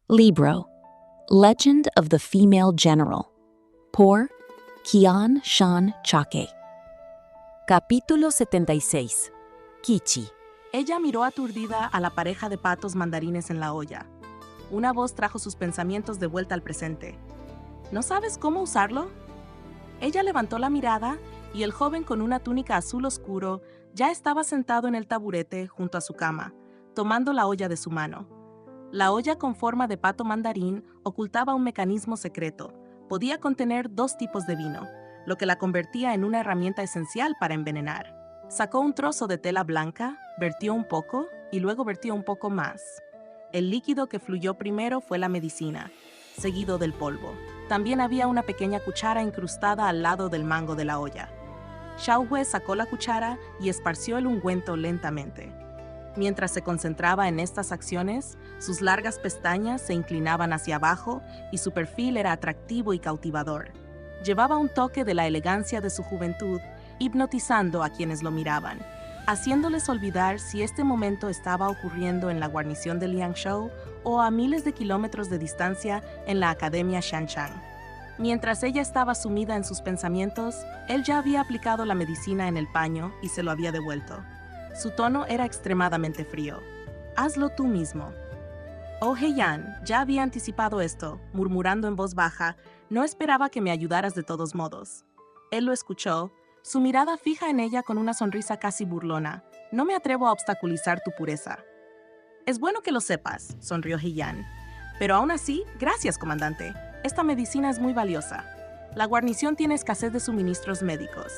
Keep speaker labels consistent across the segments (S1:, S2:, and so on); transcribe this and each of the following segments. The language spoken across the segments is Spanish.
S1: Libro, Legend of the Female General, por Qian Shan Chake. Capítulo 76. Kichi.
S2: Ella miró aturdida a la pareja de patos mandarines en la olla. Una voz trajo sus pensamientos de vuelta al presente. ¿No sabes cómo usarlo? Ella levantó la mirada y el joven con una túnica azul oscuro ya estaba sentado en el taburete junto a su cama, tomando la olla de su mano. La olla con forma de pato mandarín ocultaba un mecanismo secreto. Podía contener 2 tipos de vino, lo que la convertía en una herramienta esencial para envenenar. Sacó un trozo de tela blanca, vertió un poco y luego vertió un poco más. El líquido que fluyó primero fue la medicina, seguido del polvo. También había una pequeña cuchara incrustada al lado del mango de la olla. Xiaohui sacó la cuchara y esparció el ungüento lentamente. Mientras se concentraba en estas acciones, sus largas pestañas se inclinaban hacia abajo y su perfil era atractivo y cautivador. Llevaba un toque de la elegancia de su juventud, hipnotizando a quienes lo miraban, haciéndoles olvidar si este momento estaba ocurriendo en la guarnición de Liangshou o a miles de kilómetros de distancia en la Academia Shanshan. Mientras ella estaba sumida en sus pensamientos, él ya había aplicado la medicina en el paño y se lo había devuelto. Su tono era extremadamente frío. «Hazlo tú mismo». Oh Heian ya había anticipado esto, murmurando en voz baja, «No esperaba que me ayudaras de todos modos». Él lo escuchó, su mirada fija en ella con una sonrisa casi burlona. «No me atrevo a obstaculizar tu pureza». «Es bueno que lo sepas», sonrió Heian. «Pero aún así, gracias, comandante. Esta medicina es muy valiosa. La guarnición tiene escasez de suministros médicos.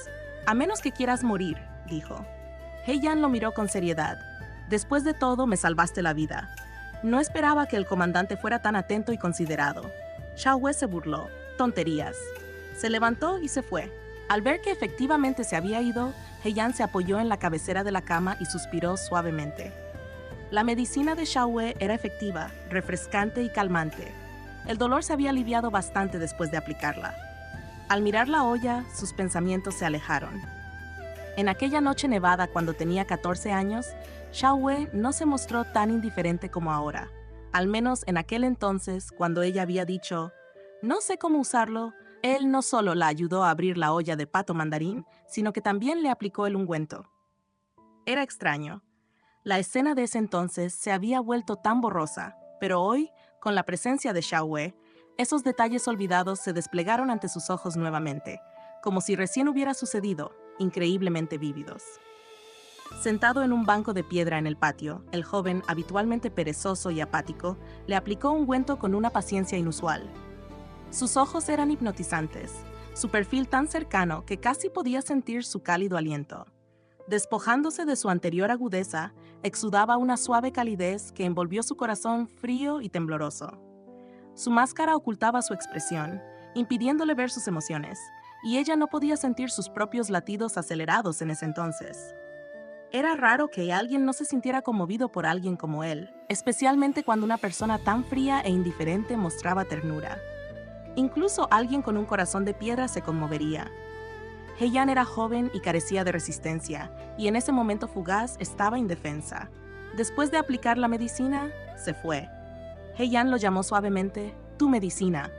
S2: A menos que quieras morir», dijo. Heian lo miró con seriedad. «Después de todo, me salvaste la vida». No esperaba que el comandante fuera tan atento y considerado. Xiaohui se burló. «Tonterías». Se levantó y se fue. Al ver que efectivamente se había ido, Heian se apoyó en la cabecera de la cama y suspiró suavemente. La medicina de Xiaohui era efectiva, refrescante y calmante. El dolor se había aliviado bastante después de aplicarla. Al mirar la olla, sus pensamientos se alejaron. En aquella noche nevada cuando tenía 14 años, Xiaohui no se mostró tan indiferente como ahora, al menos en aquel entonces cuando ella había dicho, «No sé cómo usarlo». Él no solo la ayudó a abrir la olla de pato mandarín, sino que también le aplicó el ungüento. Era extraño. La escena de ese entonces se había vuelto tan borrosa, pero hoy, con la presencia de Xiaohui, esos detalles olvidados se desplegaron ante sus ojos nuevamente, como si recién hubiera sucedido, increíblemente vívidos. Sentado en un banco de piedra en el patio, el joven, habitualmente perezoso y apático, le aplicó ungüento con una paciencia inusual. Sus ojos eran hipnotizantes, su perfil tan cercano que casi podía sentir su cálido aliento. Despojándose de su anterior agudeza, exudaba una suave calidez que envolvió su corazón frío y tembloroso. Su máscara ocultaba su expresión, impidiéndole ver sus emociones, y ella no podía sentir sus propios latidos acelerados en ese entonces. Era raro que alguien no se sintiera conmovido por alguien como él, especialmente cuando una persona tan fría e indiferente mostraba ternura. Incluso alguien con un corazón de piedra se conmovería. Heian era joven y carecía de resistencia, y en ese momento fugaz estaba indefensa. Después de aplicar la medicina, se fue. Heian lo llamó suavemente, «Tu medicina».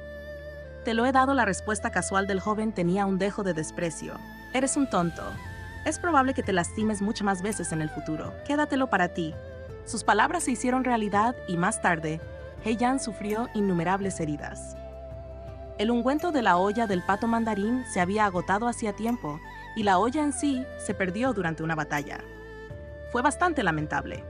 S2: «Te lo he dado». La respuesta casual del joven tenía un dejo de desprecio. «Eres un tonto. Es probable que te lastimes muchas más veces en el futuro. Quédatelo para ti». Sus palabras se hicieron realidad y más tarde, Heian sufrió innumerables heridas. El ungüento de la olla del pato mandarín se había agotado hacía tiempo y la olla en sí se perdió durante una batalla. Fue bastante lamentable.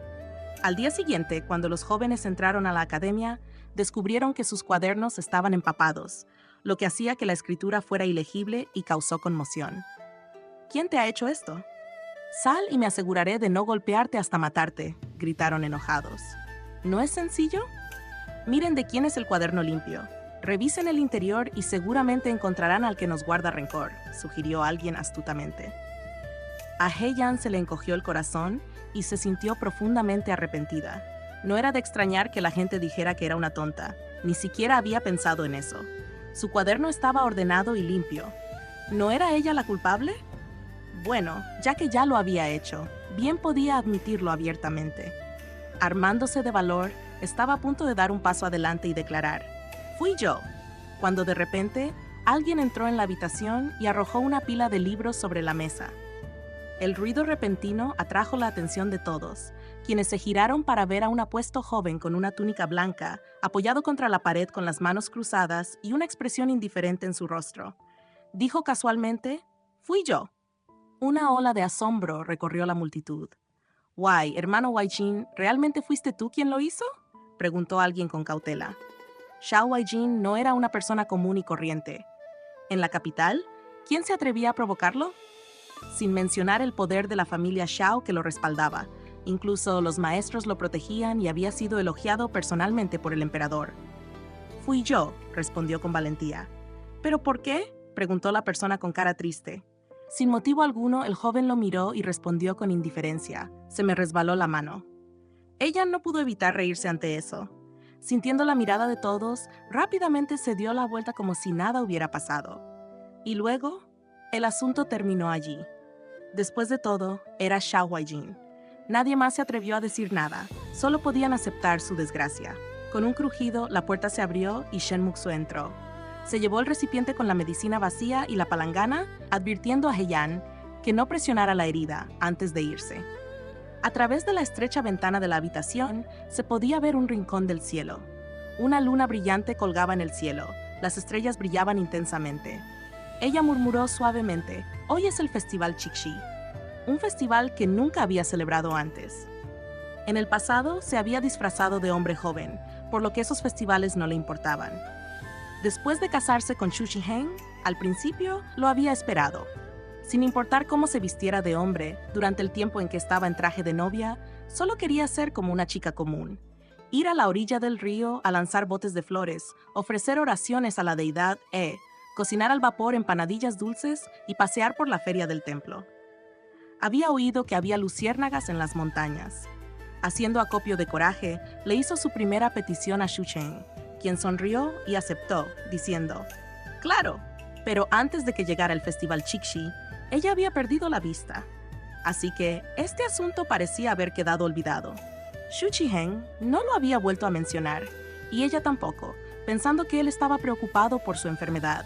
S2: Al día siguiente, cuando los jóvenes entraron a la academia, descubrieron que sus cuadernos estaban empapados, lo que hacía que la escritura fuera ilegible y causó conmoción. «¿Quién te ha hecho esto?» «Sal y me aseguraré de no golpearte hasta matarte», gritaron enojados. «¿No es sencillo? Miren de quién es el cuaderno limpio. Revisen el interior y seguramente encontrarán al que nos guarda rencor», sugirió alguien astutamente. A Heian se le encogió el corazón y se sintió profundamente arrepentida. No era de extrañar que la gente dijera que era una tonta, ni siquiera había pensado en eso. Su cuaderno estaba ordenado y limpio. ¿No era ella la culpable? Bueno, ya que ya lo había hecho, bien podía admitirlo abiertamente. Armándose de valor, Estaba a punto de dar un paso adelante y declarar, «Fui yo», cuando de repente alguien entró en la habitación y arrojó una pila de libros sobre la mesa. El ruido repentino atrajo la atención de todos, quienes se giraron para ver a un apuesto joven con una túnica blanca, apoyado contra la pared con las manos cruzadas y una expresión indiferente en su rostro. Dijo casualmente, «Fui yo». Una ola de asombro recorrió la multitud. «Why, hermano Weijin, ¿realmente fuiste tú quien lo hizo?», preguntó alguien con cautela. Xiao Weijin no era una persona común y corriente. En la capital, ¿quién se atrevía a provocarlo? Sin mencionar el poder de la familia Xiao que lo respaldaba. Incluso los maestros lo protegían y había sido elogiado personalmente por el emperador. «Fui yo», respondió con valentía. «¿Pero por qué?», preguntó la persona con cara triste. Sin motivo alguno, el joven lo miró y respondió con indiferencia. «Se me resbaló la mano». Ella no pudo evitar reírse ante eso. Sintiendo la mirada de todos, rápidamente se dio la vuelta como si nada hubiera pasado. Y luego, el asunto terminó allí. Después de todo, era Xiao Weijin. Nadie más se atrevió a decir nada, solo podían aceptar su desgracia. Con un crujido, la puerta se abrió y Shen Muxue entró. Se llevó el recipiente con la medicina vacía y la palangana, advirtiendo a Heian que no presionara la herida antes de irse. A través de la estrecha ventana de la habitación se podía ver un rincón del cielo. Una luna brillante colgaba en el cielo, las estrellas brillaban intensamente. Ella murmuró suavemente, «Hoy es el Festival Qixi», un festival que nunca había celebrado antes. En el pasado se había disfrazado de hombre joven, por lo que esos festivales no le importaban. Después de casarse con Xu Zhiheng, al principio lo había esperado. Sin importar cómo se vistiera de hombre, durante el tiempo en que estaba en traje de novia, solo quería ser como una chica común. Ir a la orilla del río a lanzar botes de flores, ofrecer oraciones a la deidad cocinar al vapor empanadillas dulces y pasear por la feria del templo. Había oído que había luciérnagas en las montañas. Haciendo acopio de coraje, le hizo su primera petición a Xu Chen, quien sonrió y aceptó, diciendo, «Claro», pero antes de que llegara el Festival Qixi, ella había perdido la vista. Así que este asunto parecía haber quedado olvidado. Xu Zhiheng no lo había vuelto a mencionar, y ella tampoco, pensando que él estaba preocupado por su enfermedad.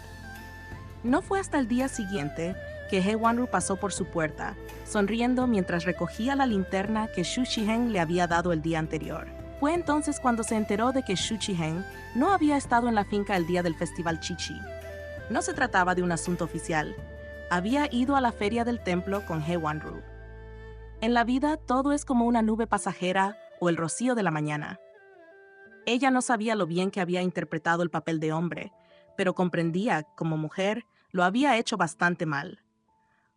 S2: No fue hasta el día siguiente que He Wanru pasó por su puerta, sonriendo mientras recogía la linterna que Xu Zhiheng le había dado el día anterior. Fue entonces cuando se enteró de que Xu Zhiheng no había estado en la finca el día del Festival Qixi. No se trataba de un asunto oficial. Había ido a la feria del templo con He Wanru. En la vida todo es como una nube pasajera o el rocío de la mañana. Ella no sabía lo bien que había interpretado el papel de hombre, pero comprendía, como mujer, lo había hecho bastante mal.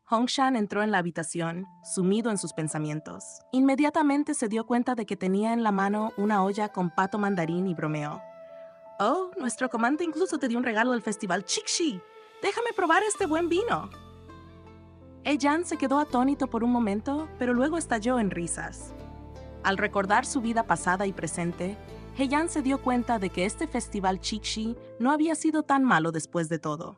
S2: Hongshan entró en la habitación, sumido en sus pensamientos. Inmediatamente se dio cuenta de que tenía en la mano una olla con pato mandarín y bromeó. «Oh, nuestro comandante incluso te dio un regalo del Festival Qixi. Déjame probar este buen vino». Heian se quedó atónito por un momento, pero luego estalló en risas. Al recordar su vida pasada y presente, Heian se dio cuenta de que este Festival Qixi no había sido tan malo después de todo.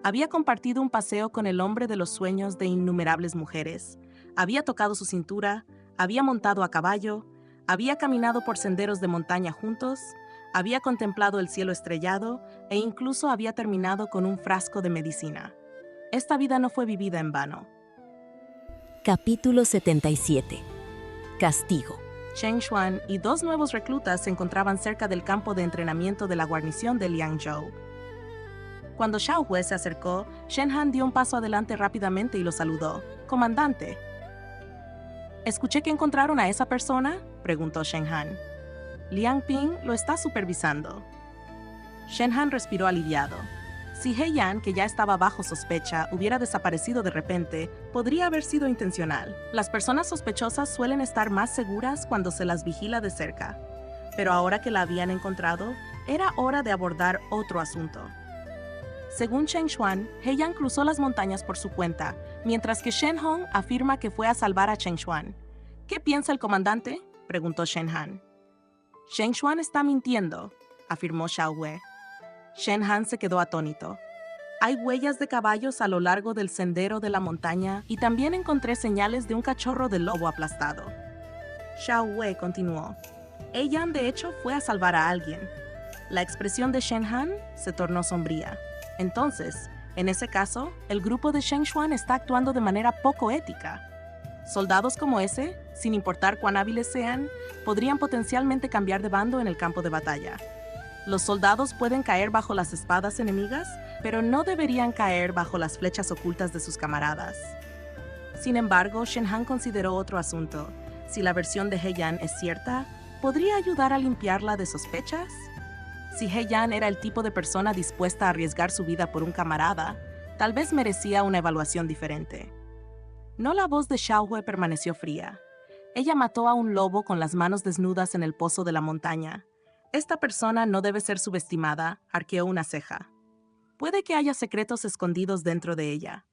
S2: Había compartido un paseo con el hombre de los sueños de innumerables mujeres, había tocado su cintura, había montado a caballo, había caminado por senderos de montaña juntos, había contemplado el cielo estrellado e incluso había terminado con un frasco de medicina. Esta vida no fue vivida en vano.
S1: Capítulo 77. Castigo.
S2: Cheng Xuan y dos nuevos reclutas se encontraban cerca del campo de entrenamiento de la guarnición de Liangzhou. Cuando Xiao Hue se acercó, Shen Han dio un paso adelante rápidamente y lo saludó. «Comandante». «¿Escuché que encontraron a esa persona?», preguntó Shen Han. «Liang Ping lo está supervisando». Shen Han respiró aliviado. Si Heian, que ya estaba bajo sospecha, hubiera desaparecido de repente, podría haber sido intencional. Las personas sospechosas suelen estar más seguras cuando se las vigila de cerca. Pero ahora que la habían encontrado, era hora de abordar otro asunto. Según Cheng Xuan, Heian cruzó las montañas por su cuenta, mientras que Shen Hong afirma que fue a salvar a Cheng Xuan. «¿Qué piensa el comandante?», preguntó Shen Han. «Cheng Xuan está mintiendo», afirmó Xiao Hue. Shen Han se quedó atónito. «Hay huellas de caballos a lo largo del sendero de la montaña y también encontré señales de un cachorro de lobo aplastado». Xiao Hue continuó. Yan, de hecho, fue a salvar a alguien. La expresión de Shen Han se tornó sombría. Entonces, en ese caso, el grupo de Shen Xuan está actuando de manera poco ética. Soldados como ese, sin importar cuán hábiles sean, podrían potencialmente cambiar de bando en el campo de batalla. Los soldados pueden caer bajo las espadas enemigas, pero no deberían caer bajo las flechas ocultas de sus camaradas. Sin embargo, Shen Han consideró otro asunto. Si la versión de He Yan es cierta, ¿podría ayudar a limpiarla de sospechas? Si He Yan era el tipo de persona dispuesta a arriesgar su vida por un camarada, tal vez merecía una evaluación diferente. No, la voz de Xiaohui permaneció fría. Ella mató a un lobo con las manos desnudas en el pozo de la montaña. Esta persona no debe ser subestimada, arqueó una ceja. Puede que haya secretos escondidos dentro de ella.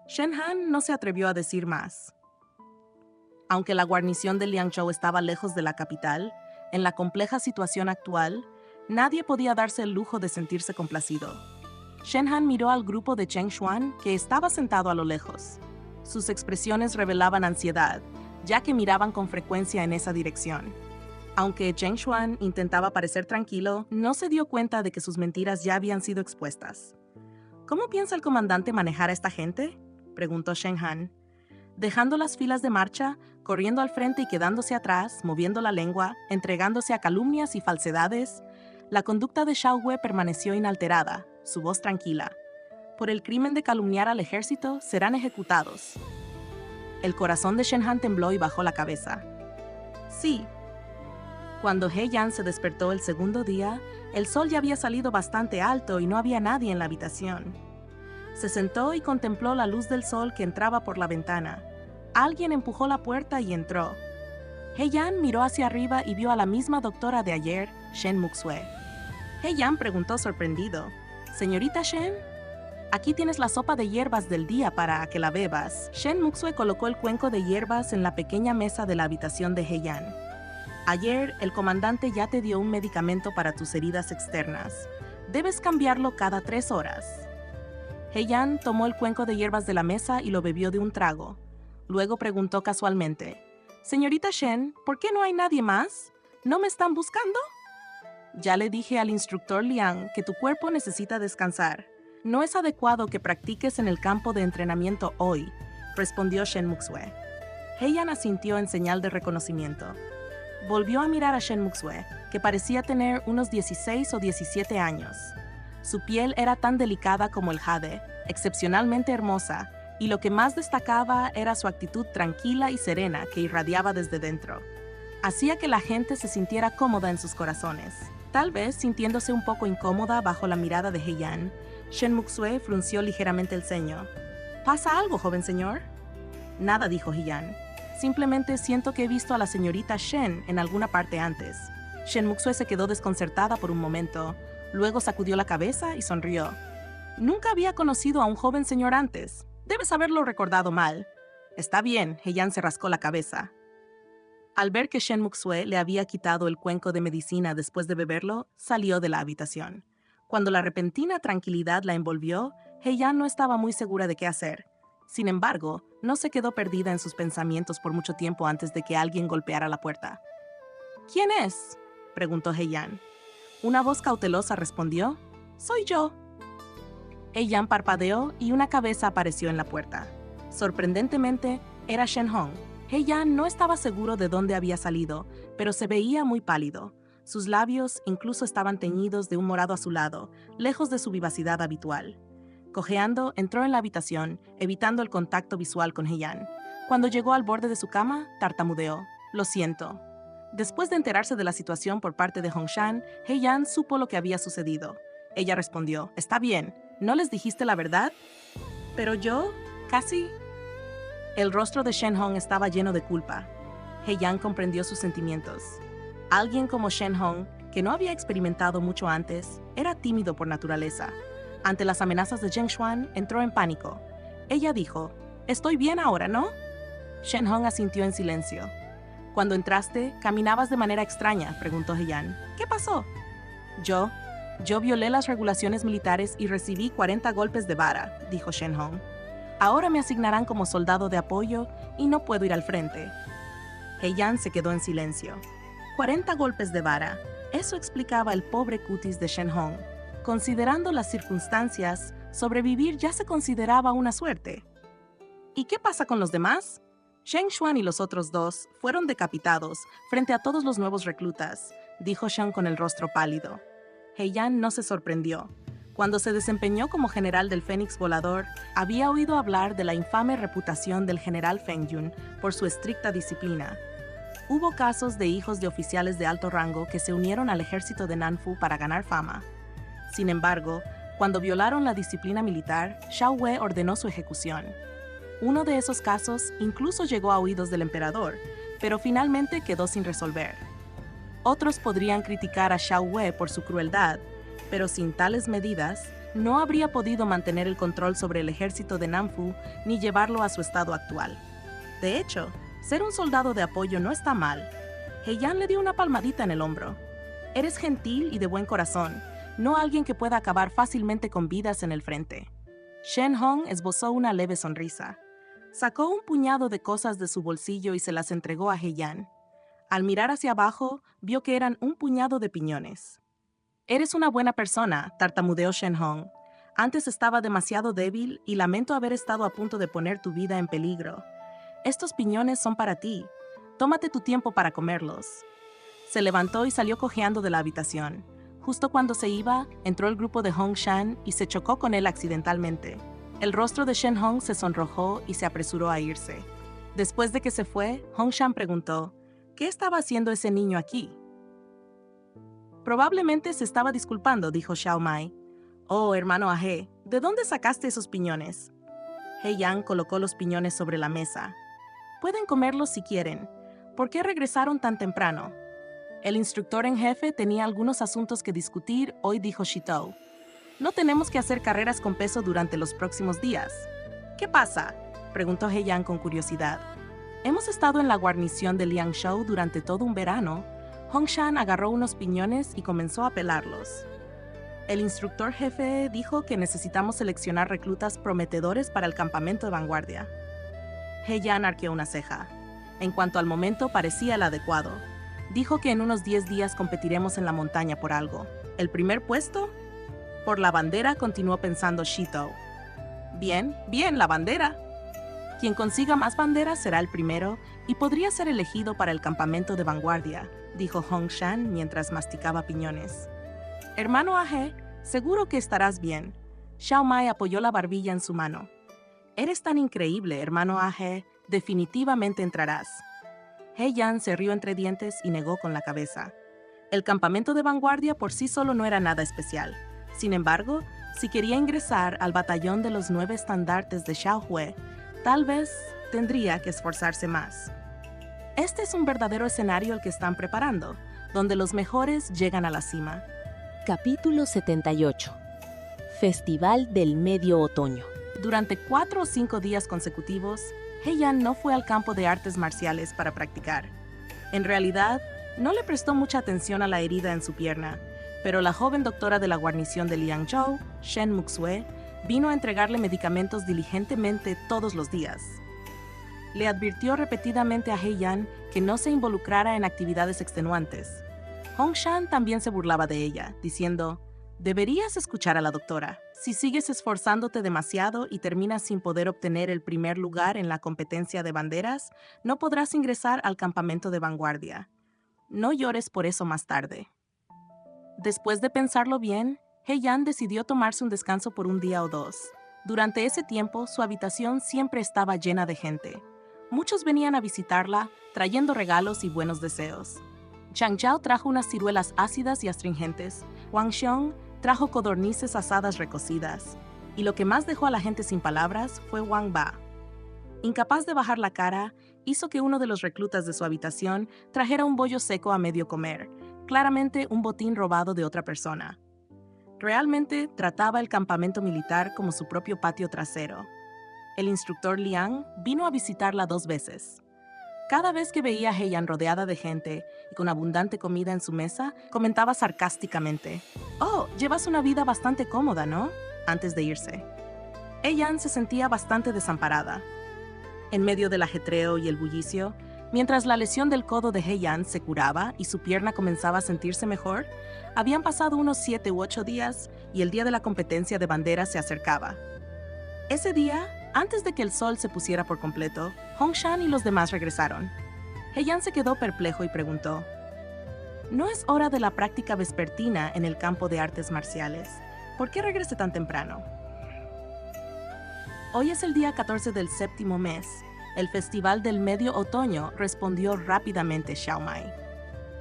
S2: Shen Han no se atrevió a decir más. Aunque la guarnición de Liangzhou estaba lejos de la capital, en la compleja situación actual, nadie podía darse el lujo de sentirse complacido. Shen Han miró al grupo de Cheng Xuan, que estaba sentado a lo lejos. Sus expresiones revelaban ansiedad, ya que miraban con frecuencia en esa dirección. Aunque Cheng Xuan intentaba parecer tranquilo, no se dio cuenta de que sus mentiras ya habían sido expuestas. ¿Cómo piensa el comandante manejar a esta gente?, preguntó Shen Han. Dejando las filas de marcha, corriendo al frente y quedándose atrás, moviendo la lengua, entregándose a calumnias y falsedades, la conducta de Xiaohui permaneció inalterada, su voz tranquila. Por el crimen de calumniar al ejército, serán ejecutados. El corazón de Shen Han tembló y bajó la cabeza. Sí. Cuando He Yan se despertó el segundo día, el sol ya había salido bastante alto y no había nadie en la habitación. Se sentó y contempló la luz del sol que entraba por la ventana. Alguien empujó la puerta y entró. He Yan miró hacia arriba y vio a la misma doctora de ayer, Shen Muxue. He Yan preguntó sorprendido, «¿Señorita Shen? Aquí tienes la sopa de hierbas del día para que la bebas». Shen Muxue colocó el cuenco de hierbas en la pequeña mesa de la habitación de He Yan. «Ayer, el comandante ya te dio un medicamento para tus heridas externas. Debes cambiarlo cada 3 horas». He Yan tomó el cuenco de hierbas de la mesa y lo bebió de un trago. Luego preguntó casualmente, «Señorita Shen, ¿por qué no hay nadie más? ¿No me están buscando?» «Ya le dije al instructor Liang que tu cuerpo necesita descansar. No es adecuado que practiques en el campo de entrenamiento hoy», respondió Shen Muxue. He Yan asintió en señal de reconocimiento. Volvió a mirar a Shen Muxue, que parecía tener unos 16 o 17 años. Su piel era tan delicada como el jade, excepcionalmente hermosa, y lo que más destacaba era su actitud tranquila y serena que irradiaba desde dentro. Hacía que la gente se sintiera cómoda en sus corazones. Tal vez sintiéndose un poco incómoda bajo la mirada de He Yan, Shen Muxue frunció ligeramente el ceño. «¿Pasa algo, joven señor?» «Nada», dijo He Yan. «Simplemente siento que he visto a la señorita Shen en alguna parte antes». Shen Muxue se quedó desconcertada por un momento, luego sacudió la cabeza y sonrió. «Nunca había conocido a un joven señor antes. Debes haberlo recordado mal». «Está bien», He Yan se rascó la cabeza. Al ver que Shen Muxue le había quitado el cuenco de medicina después de beberlo, salió de la habitación. Cuando la repentina tranquilidad la envolvió, He Yan no estaba muy segura de qué hacer. Sin embargo, no se quedó perdida en sus pensamientos por mucho tiempo antes de que alguien golpeara la puerta. «¿Quién es?», preguntó He Yan. Una voz cautelosa respondió, «Soy yo». He Yan parpadeó y una cabeza apareció en la puerta. Sorprendentemente, era Shen Hong. He Yan no estaba seguro de dónde había salido, pero se veía muy pálido. Sus labios incluso estaban teñidos de un morado azulado, lejos de su vivacidad habitual. Cojeando, entró en la habitación, evitando el contacto visual con He Yan. Cuando llegó al borde de su cama, tartamudeó, «Lo siento». Después de enterarse de la situación por parte de Hongshan, He Yan supo lo que había sucedido. Ella respondió, «Está bien, ¿no les dijiste la verdad?» «Pero yo, casi...» El rostro de Shen Hong estaba lleno de culpa. He Yan comprendió sus sentimientos. Alguien como Shen Hong, que no había experimentado mucho antes, era tímido por naturaleza. Ante las amenazas de Zheng Xuan, entró en pánico. Ella dijo, «Estoy bien ahora, ¿no?» Shen Hong asintió en silencio. «Cuando entraste, caminabas de manera extraña», preguntó He Yan. «¿Qué pasó?» Yo violé las regulaciones militares y recibí 40 golpes de vara», dijo Shen Hong. «Ahora me asignarán como soldado de apoyo y no puedo ir al frente». He Yan se quedó en silencio. 40 golpes de vara. Eso explicaba el pobre cutis de Shen Hong. Considerando las circunstancias, sobrevivir ya se consideraba una suerte. ¿Y qué pasa con los demás? Shen Xuan y los otros dos fueron decapitados frente a todos los nuevos reclutas, dijo Shen con el rostro pálido. He Yan no se sorprendió. Cuando se desempeñó como general del Fénix Volador, había oído hablar de la infame reputación del general Feng Yun por su estricta disciplina. Hubo casos de hijos de oficiales de alto rango que se unieron al ejército de Nanfu para ganar fama. Sin embargo, cuando violaron la disciplina militar, Xiao Wei ordenó su ejecución. Uno de esos casos incluso llegó a oídos del emperador, pero finalmente quedó sin resolver. Otros podrían criticar a Xiao Wei por su crueldad, pero sin tales medidas, no habría podido mantener el control sobre el ejército de Nanfu ni llevarlo a su estado actual. De hecho, ser un soldado de apoyo no está mal. He Yan le dio una palmadita en el hombro. Eres gentil y de buen corazón, no alguien que pueda acabar fácilmente con vidas en el frente. Shen Hong esbozó una leve sonrisa. Sacó un puñado de cosas de su bolsillo y se las entregó a He Yan. Al mirar hacia abajo, vio que eran un puñado de piñones. Eres una buena persona, tartamudeó Shen Hong. Antes estaba demasiado débil y lamento haber estado a punto de poner tu vida en peligro. Estos piñones son para ti. Tómate tu tiempo para comerlos. Se levantó y salió cojeando de la habitación. Justo cuando se iba, entró el grupo de Hong Shan y se chocó con él accidentalmente. El rostro de Shen Hong se sonrojó y se apresuró a irse. Después de que se fue, Hong Shan preguntó, ¿qué estaba haciendo ese niño aquí? Probablemente se estaba disculpando, dijo Xiao Mai. Oh, hermano Ahe, ¿de dónde sacaste esos piñones? He Yan colocó los piñones sobre la mesa. Pueden comerlos si quieren. ¿Por qué regresaron tan temprano? El instructor en jefe tenía algunos asuntos que discutir hoy, dijo Shitou. No tenemos que hacer carreras con peso durante los próximos días. ¿Qué pasa? Preguntó He Yan con curiosidad. Hemos estado en la guarnición de Liangshou durante todo un verano. Hong Shan agarró unos piñones y comenzó a pelarlos. El instructor jefe dijo que necesitamos seleccionar reclutas prometedores para el campamento de vanguardia. He Yan arqueó una ceja. En cuanto al momento, parecía el adecuado. Dijo que en unos 10 días competiremos en la montaña por algo. ¿El primer puesto? Por la bandera, continuó pensando Shitou. Bien, la bandera. Quien consiga más banderas será el primero y podría ser elegido para el campamento de vanguardia, dijo Hong Shan mientras masticaba piñones. Hermano Ahe, seguro que estarás bien. Xiao Mai apoyó la barbilla en su mano. Eres tan increíble, hermano Ahe, definitivamente entrarás. He Yan se rió entre dientes y negó con la cabeza. El campamento de vanguardia por sí solo no era nada especial. Sin embargo, si quería ingresar al batallón de los 9 estandartes de Xiaohui, tal vez tendría que esforzarse más. Este es un verdadero escenario el que están preparando, donde los mejores llegan a la cima.
S1: Capítulo 78. Festival del Medio Otoño.
S2: Durante 4 o 5 días consecutivos, He Yan no fue al campo de artes marciales para practicar. En realidad, no le prestó mucha atención a la herida en su pierna, pero la joven doctora de la guarnición de Liangzhou, Shen Muxue, vino a entregarle medicamentos diligentemente todos los días. Le advirtió repetidamente a He Yan que no se involucrara en actividades extenuantes. Hong Shan también se burlaba de ella, diciendo, «Deberías escuchar a la doctora. Si sigues esforzándote demasiado y terminas sin poder obtener el primer lugar en la competencia de banderas, no podrás ingresar al campamento de vanguardia. No llores por eso más tarde». Después de pensarlo bien, He Yan decidió tomarse un descanso por un día o 2. Durante ese tiempo, su habitación siempre estaba llena de gente. Muchos venían a visitarla, trayendo regalos y buenos deseos. Chang Zhao trajo unas ciruelas ácidas y astringentes. Wang Xiong trajo codornices asadas recocidas. Y lo que más dejó a la gente sin palabras fue Wang Ba. Incapaz de bajar la cara, hizo que uno de los reclutas de su habitación trajera un bollo seco a medio comer, claramente un botín robado de otra persona. Realmente trataba el campamento militar como su propio patio trasero. El instructor Liang vino a visitarla 2 veces. Cada vez que veía a He Yan rodeada de gente y con abundante comida en su mesa, comentaba sarcásticamente, «Oh, llevas una vida bastante cómoda, ¿no?», antes de irse. He Yan se sentía bastante desamparada. En medio del ajetreo y el bullicio, Mientras la lesión del codo de Heian se curaba y su pierna comenzaba a sentirse mejor, habían pasado unos 7 u 8 días y el día de la competencia de banderas se acercaba. Ese día, antes de que el sol se pusiera por completo, Hongshan y los demás regresaron. Heian se quedó perplejo y preguntó: ¿No es hora de la práctica vespertina en el campo de artes marciales? ¿Por qué regresé tan temprano? Hoy es el día 14 del séptimo mes. El festival del medio otoño, respondió rápidamente Xiao Mai.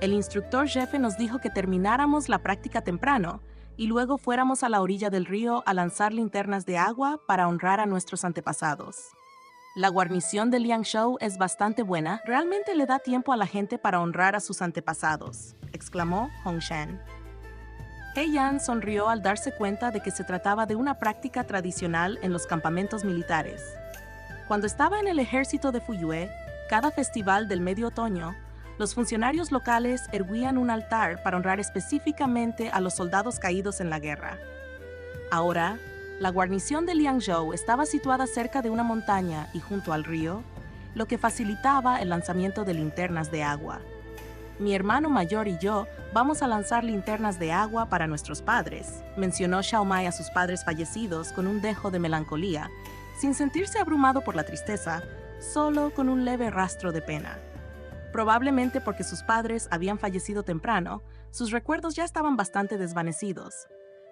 S2: El instructor jefe nos dijo que termináramos la práctica temprano y luego fuéramos a la orilla del río a lanzar linternas de agua para honrar a nuestros antepasados. La guarnición de Liangzhou es bastante buena, realmente le da tiempo a la gente para honrar a sus antepasados, exclamó Hongshan. Heian sonrió al darse cuenta de que se trataba de una práctica tradicional en los campamentos militares. Cuando estaba en el ejército de Fuyue, cada festival del medio otoño, los funcionarios locales erguían un altar para honrar específicamente a los soldados caídos en la guerra. Ahora, la guarnición de Liangzhou estaba situada cerca de una montaña y junto al río, lo que facilitaba el lanzamiento de linternas de agua. Mi hermano mayor y yo vamos a lanzar linternas de agua para nuestros padres, mencionó Xiao Mai a sus padres fallecidos con un dejo de melancolía, sin sentirse abrumado por la tristeza, solo con un leve rastro de pena. Probablemente porque sus padres habían fallecido temprano, sus recuerdos ya estaban bastante desvanecidos.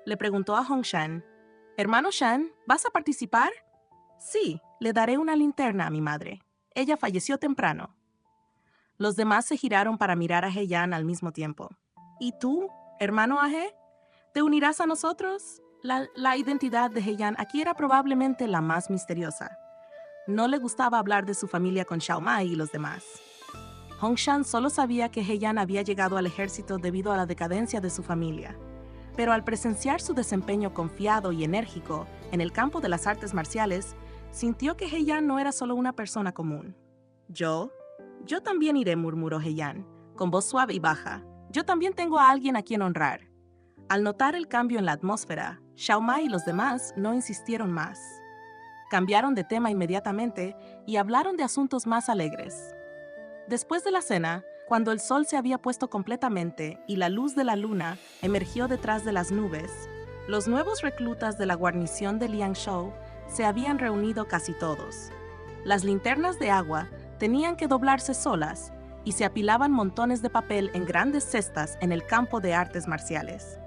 S2: Le preguntó a Hongshan: «Hermano Shan, ¿vas a participar?» «Sí, le daré una linterna a mi madre. Ella falleció temprano». Los demás se giraron para mirar a Heian al mismo tiempo. «¿Y tú, hermano Ahe? ¿Te unirás a nosotros?» La identidad de Heian aquí era probablemente la más misteriosa. No le gustaba hablar de su familia con Xiao Mai y los demás. Hongshan solo sabía que Heian había llegado al ejército debido a la decadencia de su familia. Pero al presenciar su desempeño confiado y enérgico en el campo de las artes marciales, sintió que Heian no era solo una persona común. Yo también iré», murmuró Heian, con voz suave y baja. «Yo también tengo a alguien a quien honrar». Al notar el cambio en la atmósfera, Xiao Mai y los demás no insistieron más. Cambiaron de tema inmediatamente y hablaron de asuntos más alegres. Después de la cena, cuando el sol se había puesto completamente y la luz de la luna emergió detrás de las nubes, los nuevos reclutas de la guarnición de Liangzhou se habían reunido casi todos. Las linternas de agua tenían que doblarse solas y se apilaban montones de papel en grandes cestas en el campo de artes marciales.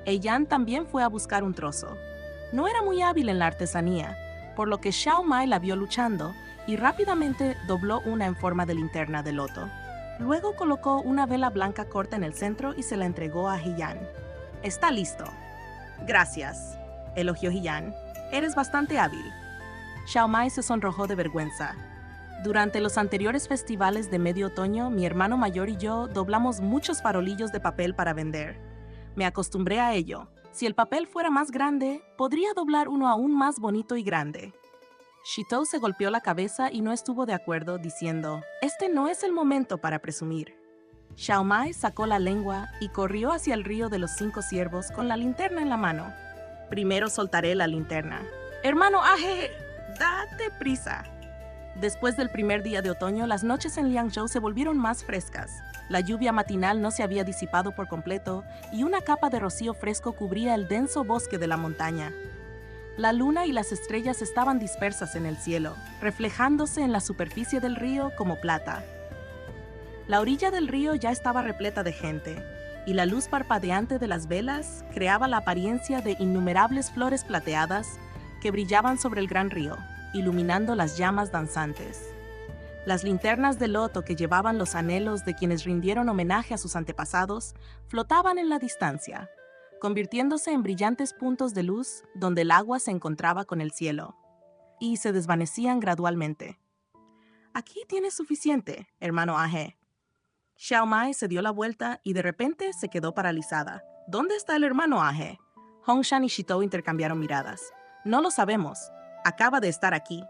S2: Heian también fue a buscar un trozo. No era muy hábil en la artesanía, por lo que Xiao Mai la vio luchando y rápidamente dobló una en forma de linterna de loto. Luego colocó una vela blanca corta en el centro y se la entregó a Heian. «Está listo». «Gracias», elogió Heian. «Eres bastante hábil». Xiao Mai se sonrojó de vergüenza. «Durante los anteriores festivales de medio otoño, mi hermano mayor y yo doblamos muchos farolillos de papel para vender. Me acostumbré a ello. Si el papel fuera más grande, podría doblar uno aún más bonito y grande». Shitou se golpeó la cabeza y no estuvo de acuerdo, diciendo: «Este no es el momento para presumir». Xiao Mai sacó la lengua y corrió hacia el río de los 5 ciervos con la linterna en la mano. «Primero soltaré la linterna». «Hermano Ahe, date prisa». Después del primer día de otoño, las noches en Liangzhou se volvieron más frescas. La lluvia matinal no se había disipado por completo y una capa de rocío fresco cubría el denso bosque de la montaña. La luna y las estrellas estaban dispersas en el cielo, reflejándose en la superficie del río como plata. La orilla del río ya estaba repleta de gente, y la luz parpadeante de las velas creaba la apariencia de innumerables flores plateadas que brillaban sobre el gran río, iluminando las llamas danzantes. Las linternas de loto que llevaban los anhelos de quienes rindieron homenaje a sus antepasados flotaban en la distancia, convirtiéndose en brillantes puntos de luz donde el agua se encontraba con el cielo, y se desvanecían gradualmente. «Aquí tienes suficiente, hermano Ahe». Xiao Mai se dio la vuelta y de repente se quedó paralizada. «¿Dónde está el hermano Ahe?» Hongshan y Shitou intercambiaron miradas. «No lo sabemos. Acaba de estar aquí».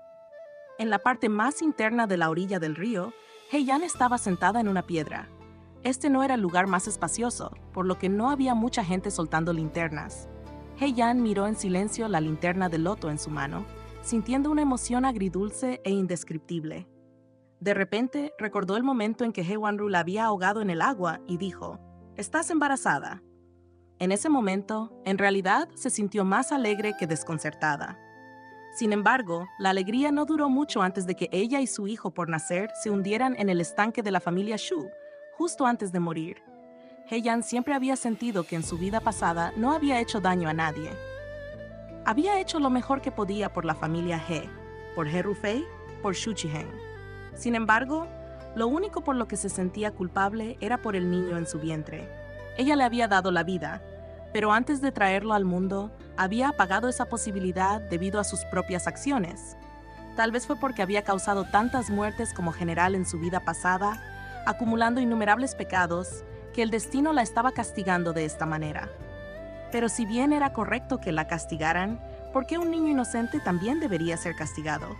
S2: En la parte más interna de la orilla del río, Heian estaba sentada en una piedra. Este no era el lugar más espacioso, por lo que no había mucha gente soltando linternas. Heian miró en silencio la linterna de loto en su mano, sintiendo una emoción agridulce e indescriptible. De repente, recordó el momento en que He Wan-ru la había ahogado en el agua y dijo, «Estás embarazada». En ese momento, en realidad, se sintió más alegre que desconcertada. Sin embargo, la alegría no duró mucho antes de que ella y su hijo por nacer se hundieran en el estanque de la familia Shu, justo antes de morir. He-yan siempre había sentido que en su vida pasada no había hecho daño a nadie. Había hecho lo mejor que podía por la familia He, por He Rufei, por Shu Chi-hen. Sin embargo, lo único por lo que se sentía culpable era por el niño en su vientre. Ella le había dado la vida, pero antes de traerlo al mundo, había apagado esa posibilidad debido a sus propias acciones. Tal vez fue porque había causado tantas muertes como general en su vida pasada, acumulando innumerables pecados, que el destino la estaba castigando de esta manera. Pero si bien era correcto que la castigaran, ¿por qué un niño inocente también debería ser castigado?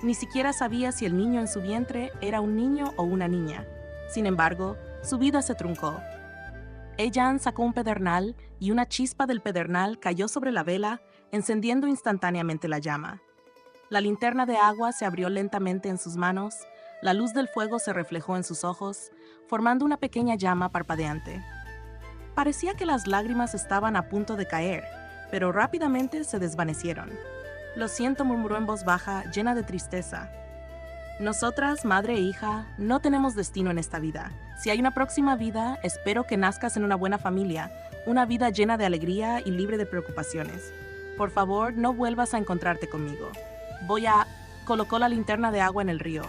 S2: Ni siquiera sabía si el niño en su vientre era un niño o una niña. Sin embargo, su vida se truncó. He-yan sacó un pedernal y una chispa del pedernal cayó sobre la vela, encendiendo instantáneamente la llama. La linterna de agua se abrió lentamente en sus manos, la luz del fuego se reflejó en sus ojos, formando una pequeña llama parpadeante. Parecía que las lágrimas estaban a punto de caer, pero rápidamente se desvanecieron. «Lo siento», murmuró en voz baja, llena de tristeza. «Nosotras, madre e hija, no tenemos destino en esta vida. Si hay una próxima vida, espero que nazcas en una buena familia, una vida llena de alegría y libre de preocupaciones. Por favor, no vuelvas a encontrarte conmigo. Colocó la linterna de agua en el río.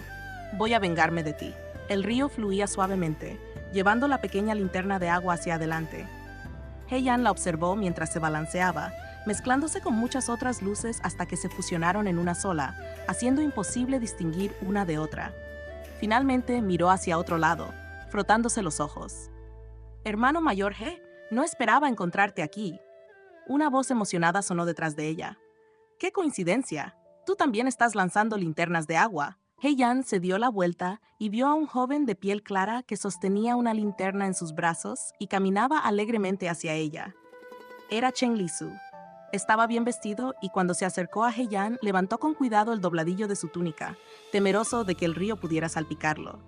S2: «Voy a vengarme de ti». El río fluía suavemente, llevando la pequeña linterna de agua hacia adelante. He-yan la observó mientras se balanceaba, mezclándose con muchas otras luces hasta que se fusionaron en una sola, haciendo imposible distinguir una de otra. Finalmente miró hacia otro lado, frotándose los ojos. «Hermano mayor He, no esperaba encontrarte aquí». Una voz emocionada sonó detrás de ella. «¡Qué coincidencia! Tú también estás lanzando linternas de agua». He-yan se dio la vuelta y vio a un joven de piel clara que sostenía una linterna en sus brazos y caminaba alegremente hacia ella. Era Chen Li-su. Estaba bien vestido y cuando se acercó a He-yan levantó con cuidado el dobladillo de su túnica, temeroso de que el río pudiera salpicarlo.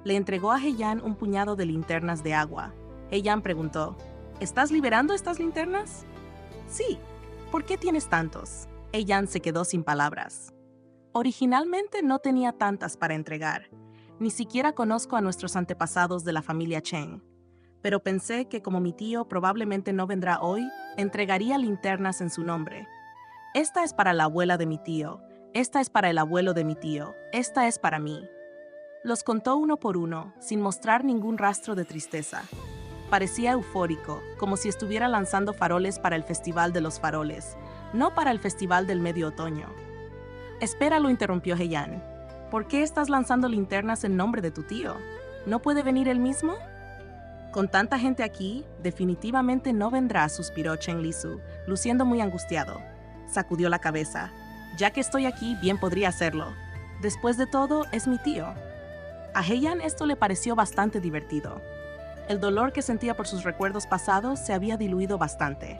S2: Le entregó a He-yan un puñado de linternas de agua. He-yan preguntó, «¿Estás liberando estas linternas?» «Sí». «¿Por qué tienes tantos?» He-yan se quedó sin palabras. «Originalmente no tenía tantas para entregar. Ni siquiera conozco a nuestros antepasados de la familia Chen. Pero pensé que como mi tío probablemente no vendrá hoy, entregaría linternas en su nombre. Esta es para la abuela de mi tío, esta es para el abuelo de mi tío, esta es para mí». Los contó uno por uno, sin mostrar ningún rastro de tristeza. Parecía eufórico, como si estuviera lanzando faroles para el Festival de los Faroles, no para el Festival del Medio Otoño. «Espera», lo interrumpió He-yan. «¿Por qué estás lanzando linternas en nombre de tu tío? ¿No puede venir él mismo?» «Con tanta gente aquí, definitivamente no vendrá», suspiró Chen Li-su, luciendo muy angustiado. Sacudió la cabeza. «Ya que estoy aquí, bien podría hacerlo. Después de todo, es mi tío». A He-yan esto le pareció bastante divertido. El dolor que sentía por sus recuerdos pasados se había diluido bastante.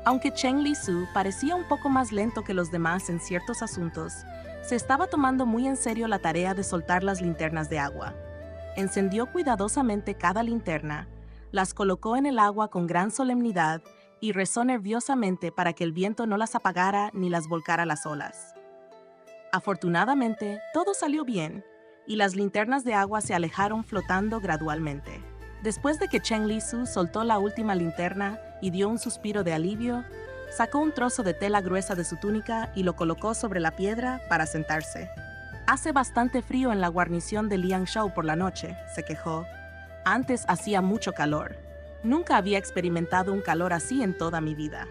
S2: Aunque Chen Li-su parecía un poco más lento que los demás en ciertos asuntos, se estaba tomando muy en serio la tarea de soltar las linternas de agua. Encendió cuidadosamente cada linterna, las colocó en el agua con gran solemnidad y rezó nerviosamente para que el viento no las apagara ni las volcara a las olas. Afortunadamente, todo salió bien, y las linternas de agua se alejaron flotando gradualmente. Después de que Chen Li-su soltó la última linterna y dio un suspiro de alivio, sacó un trozo de tela gruesa de su túnica y lo colocó sobre la piedra para sentarse. «Hace bastante frío en la guarnición de Liangshou por la noche», se quejó. «Antes hacía mucho calor. Nunca había experimentado un calor así en toda mi vida».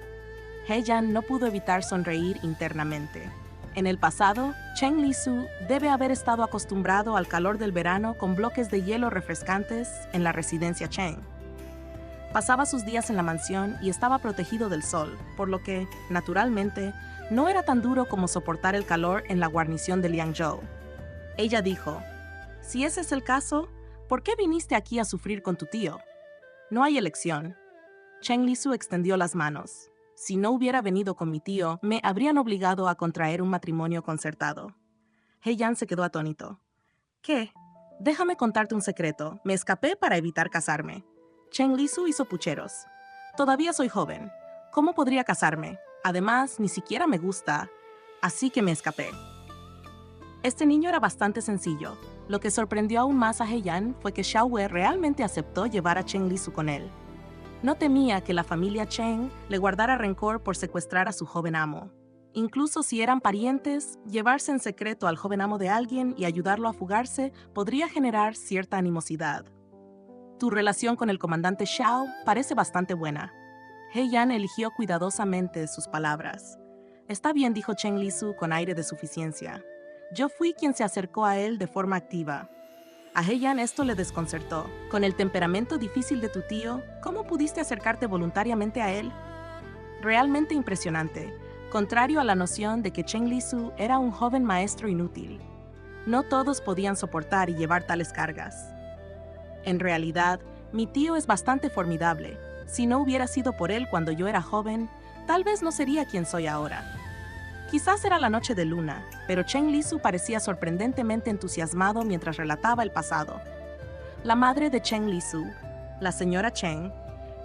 S2: He-yan no pudo evitar sonreír internamente. En el pasado, Chen Li-su debe haber estado acostumbrado al calor del verano con bloques de hielo refrescantes en la residencia Chen. Pasaba sus días en la mansión y estaba protegido del sol, por lo que, naturalmente, no era tan duro como soportar el calor en la guarnición de Liangzhou. Ella dijo, «Si ese es el caso, ¿por qué viniste aquí a sufrir con tu tío? No hay elección». Chen Li-su extendió las manos. «Si no hubiera venido con mi tío, me habrían obligado a contraer un matrimonio concertado». He-yan se quedó atónito. ¿Qué? Déjame contarte un secreto. Me escapé para evitar casarme. Chen Lisu hizo pucheros. Todavía soy joven. ¿Cómo podría casarme? Además, ni siquiera me gusta. Así que me escapé. Este niño era bastante sencillo. Lo que sorprendió aún más a Heian fue que Xiao Wei realmente aceptó llevar a Chen Lisu con él. No temía que la familia Chen le guardara rencor por secuestrar a su joven amo. Incluso si eran parientes, llevarse en secreto al joven amo de alguien y ayudarlo a fugarse podría generar cierta animosidad. Tu relación con el comandante Xiao parece bastante buena. Heian eligió cuidadosamente sus palabras. Está bien, dijo Chen Lisu con aire de suficiencia. Yo fui quien se acercó a él de forma activa. A Heian esto le desconcertó. Con el temperamento difícil de tu tío, ¿cómo pudiste acercarte voluntariamente a él? Realmente impresionante, contrario a la noción de que Chen Lisu era un joven maestro inútil. No todos podían soportar y llevar tales cargas. En realidad, mi tío es bastante formidable. Si no hubiera sido por él cuando yo era joven, tal vez no sería quien soy ahora. Quizás era la noche de luna, pero Chen Lisu parecía sorprendentemente entusiasmado mientras relataba el pasado. La madre de Chen Lisu, la señora Chen,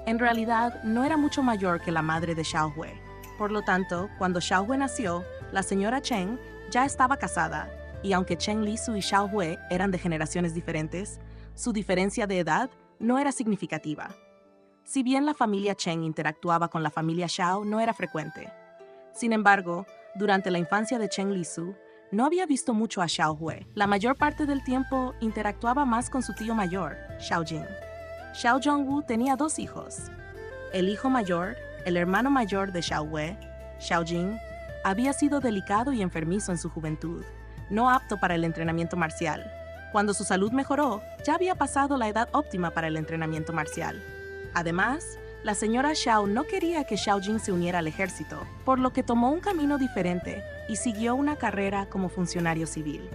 S2: en realidad no era mucho mayor que la madre de Xiao Wei. Por lo tanto, cuando Xiao Wei nació, la señora Chen ya estaba casada, y aunque Chen Lisu y Xiao Wei eran de generaciones diferentes, su diferencia de edad no era significativa. Si bien la familia Chen interactuaba con la familia Xiao, no era frecuente. Sin embargo, durante la infancia de Chen Lisu, no había visto mucho a Xiao Wei. La mayor parte del tiempo interactuaba más con su tío mayor, Xiao Jing. Xiao Zhongwu tenía 2 hijos. El hijo mayor, el hermano mayor de Xiao Wei, Xiao Jing, había sido delicado y enfermizo en su juventud, no apto para el entrenamiento marcial. Cuando su salud mejoró, ya había pasado la edad óptima para el entrenamiento marcial. Además, la señora Xiao no quería que Xiao Jing se uniera al ejército, por lo que tomó un camino diferente y siguió una carrera como funcionario civil.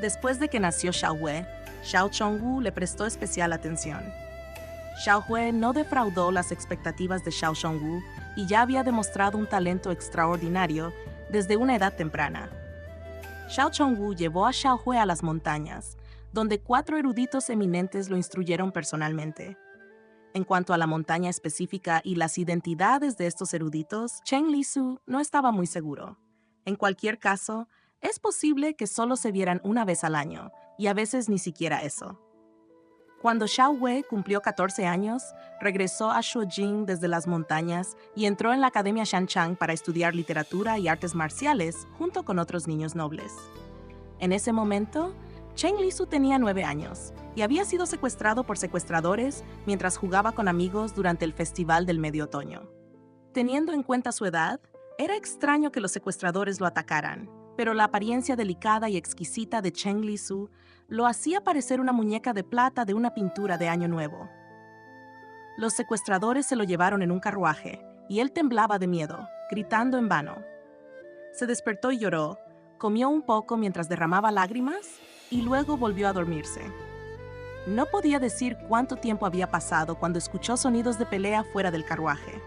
S2: Después de que nació Xiao Wei, Xiao Zhongwu le prestó especial atención. Xiao Wei no defraudó las expectativas de Xiao Zhongwu y ya había demostrado un talento extraordinario desde una edad temprana. Xiao Zhongwu llevó a Xiao Wei a las montañas, donde 4 eruditos eminentes lo instruyeron personalmente. En cuanto a la montaña específica y las identidades de estos eruditos, Chen Lisu no estaba muy seguro. En cualquier caso, es posible que solo se vieran una vez al año, y a veces ni siquiera eso. Cuando Xiao Wei cumplió 14 años, regresó a Shuojing desde las montañas y entró en la Academia Shanchang para estudiar literatura y artes marciales junto con otros niños nobles. En ese momento, Chen Lisu tenía 9 años y había sido secuestrado por secuestradores mientras jugaba con amigos durante el Festival del Medio Otoño. Teniendo en cuenta su edad, era extraño que los secuestradores lo atacaran, pero la apariencia delicada y exquisita de Chen Lisu lo hacía parecer una muñeca de plata de una pintura de Año Nuevo. Los secuestradores se lo llevaron en un carruaje y él temblaba de miedo, gritando en vano. Se despertó y lloró, comió un poco mientras derramaba lágrimas y luego volvió a dormirse. No podía decir cuánto tiempo había pasado cuando escuchó sonidos de pelea fuera del carruaje.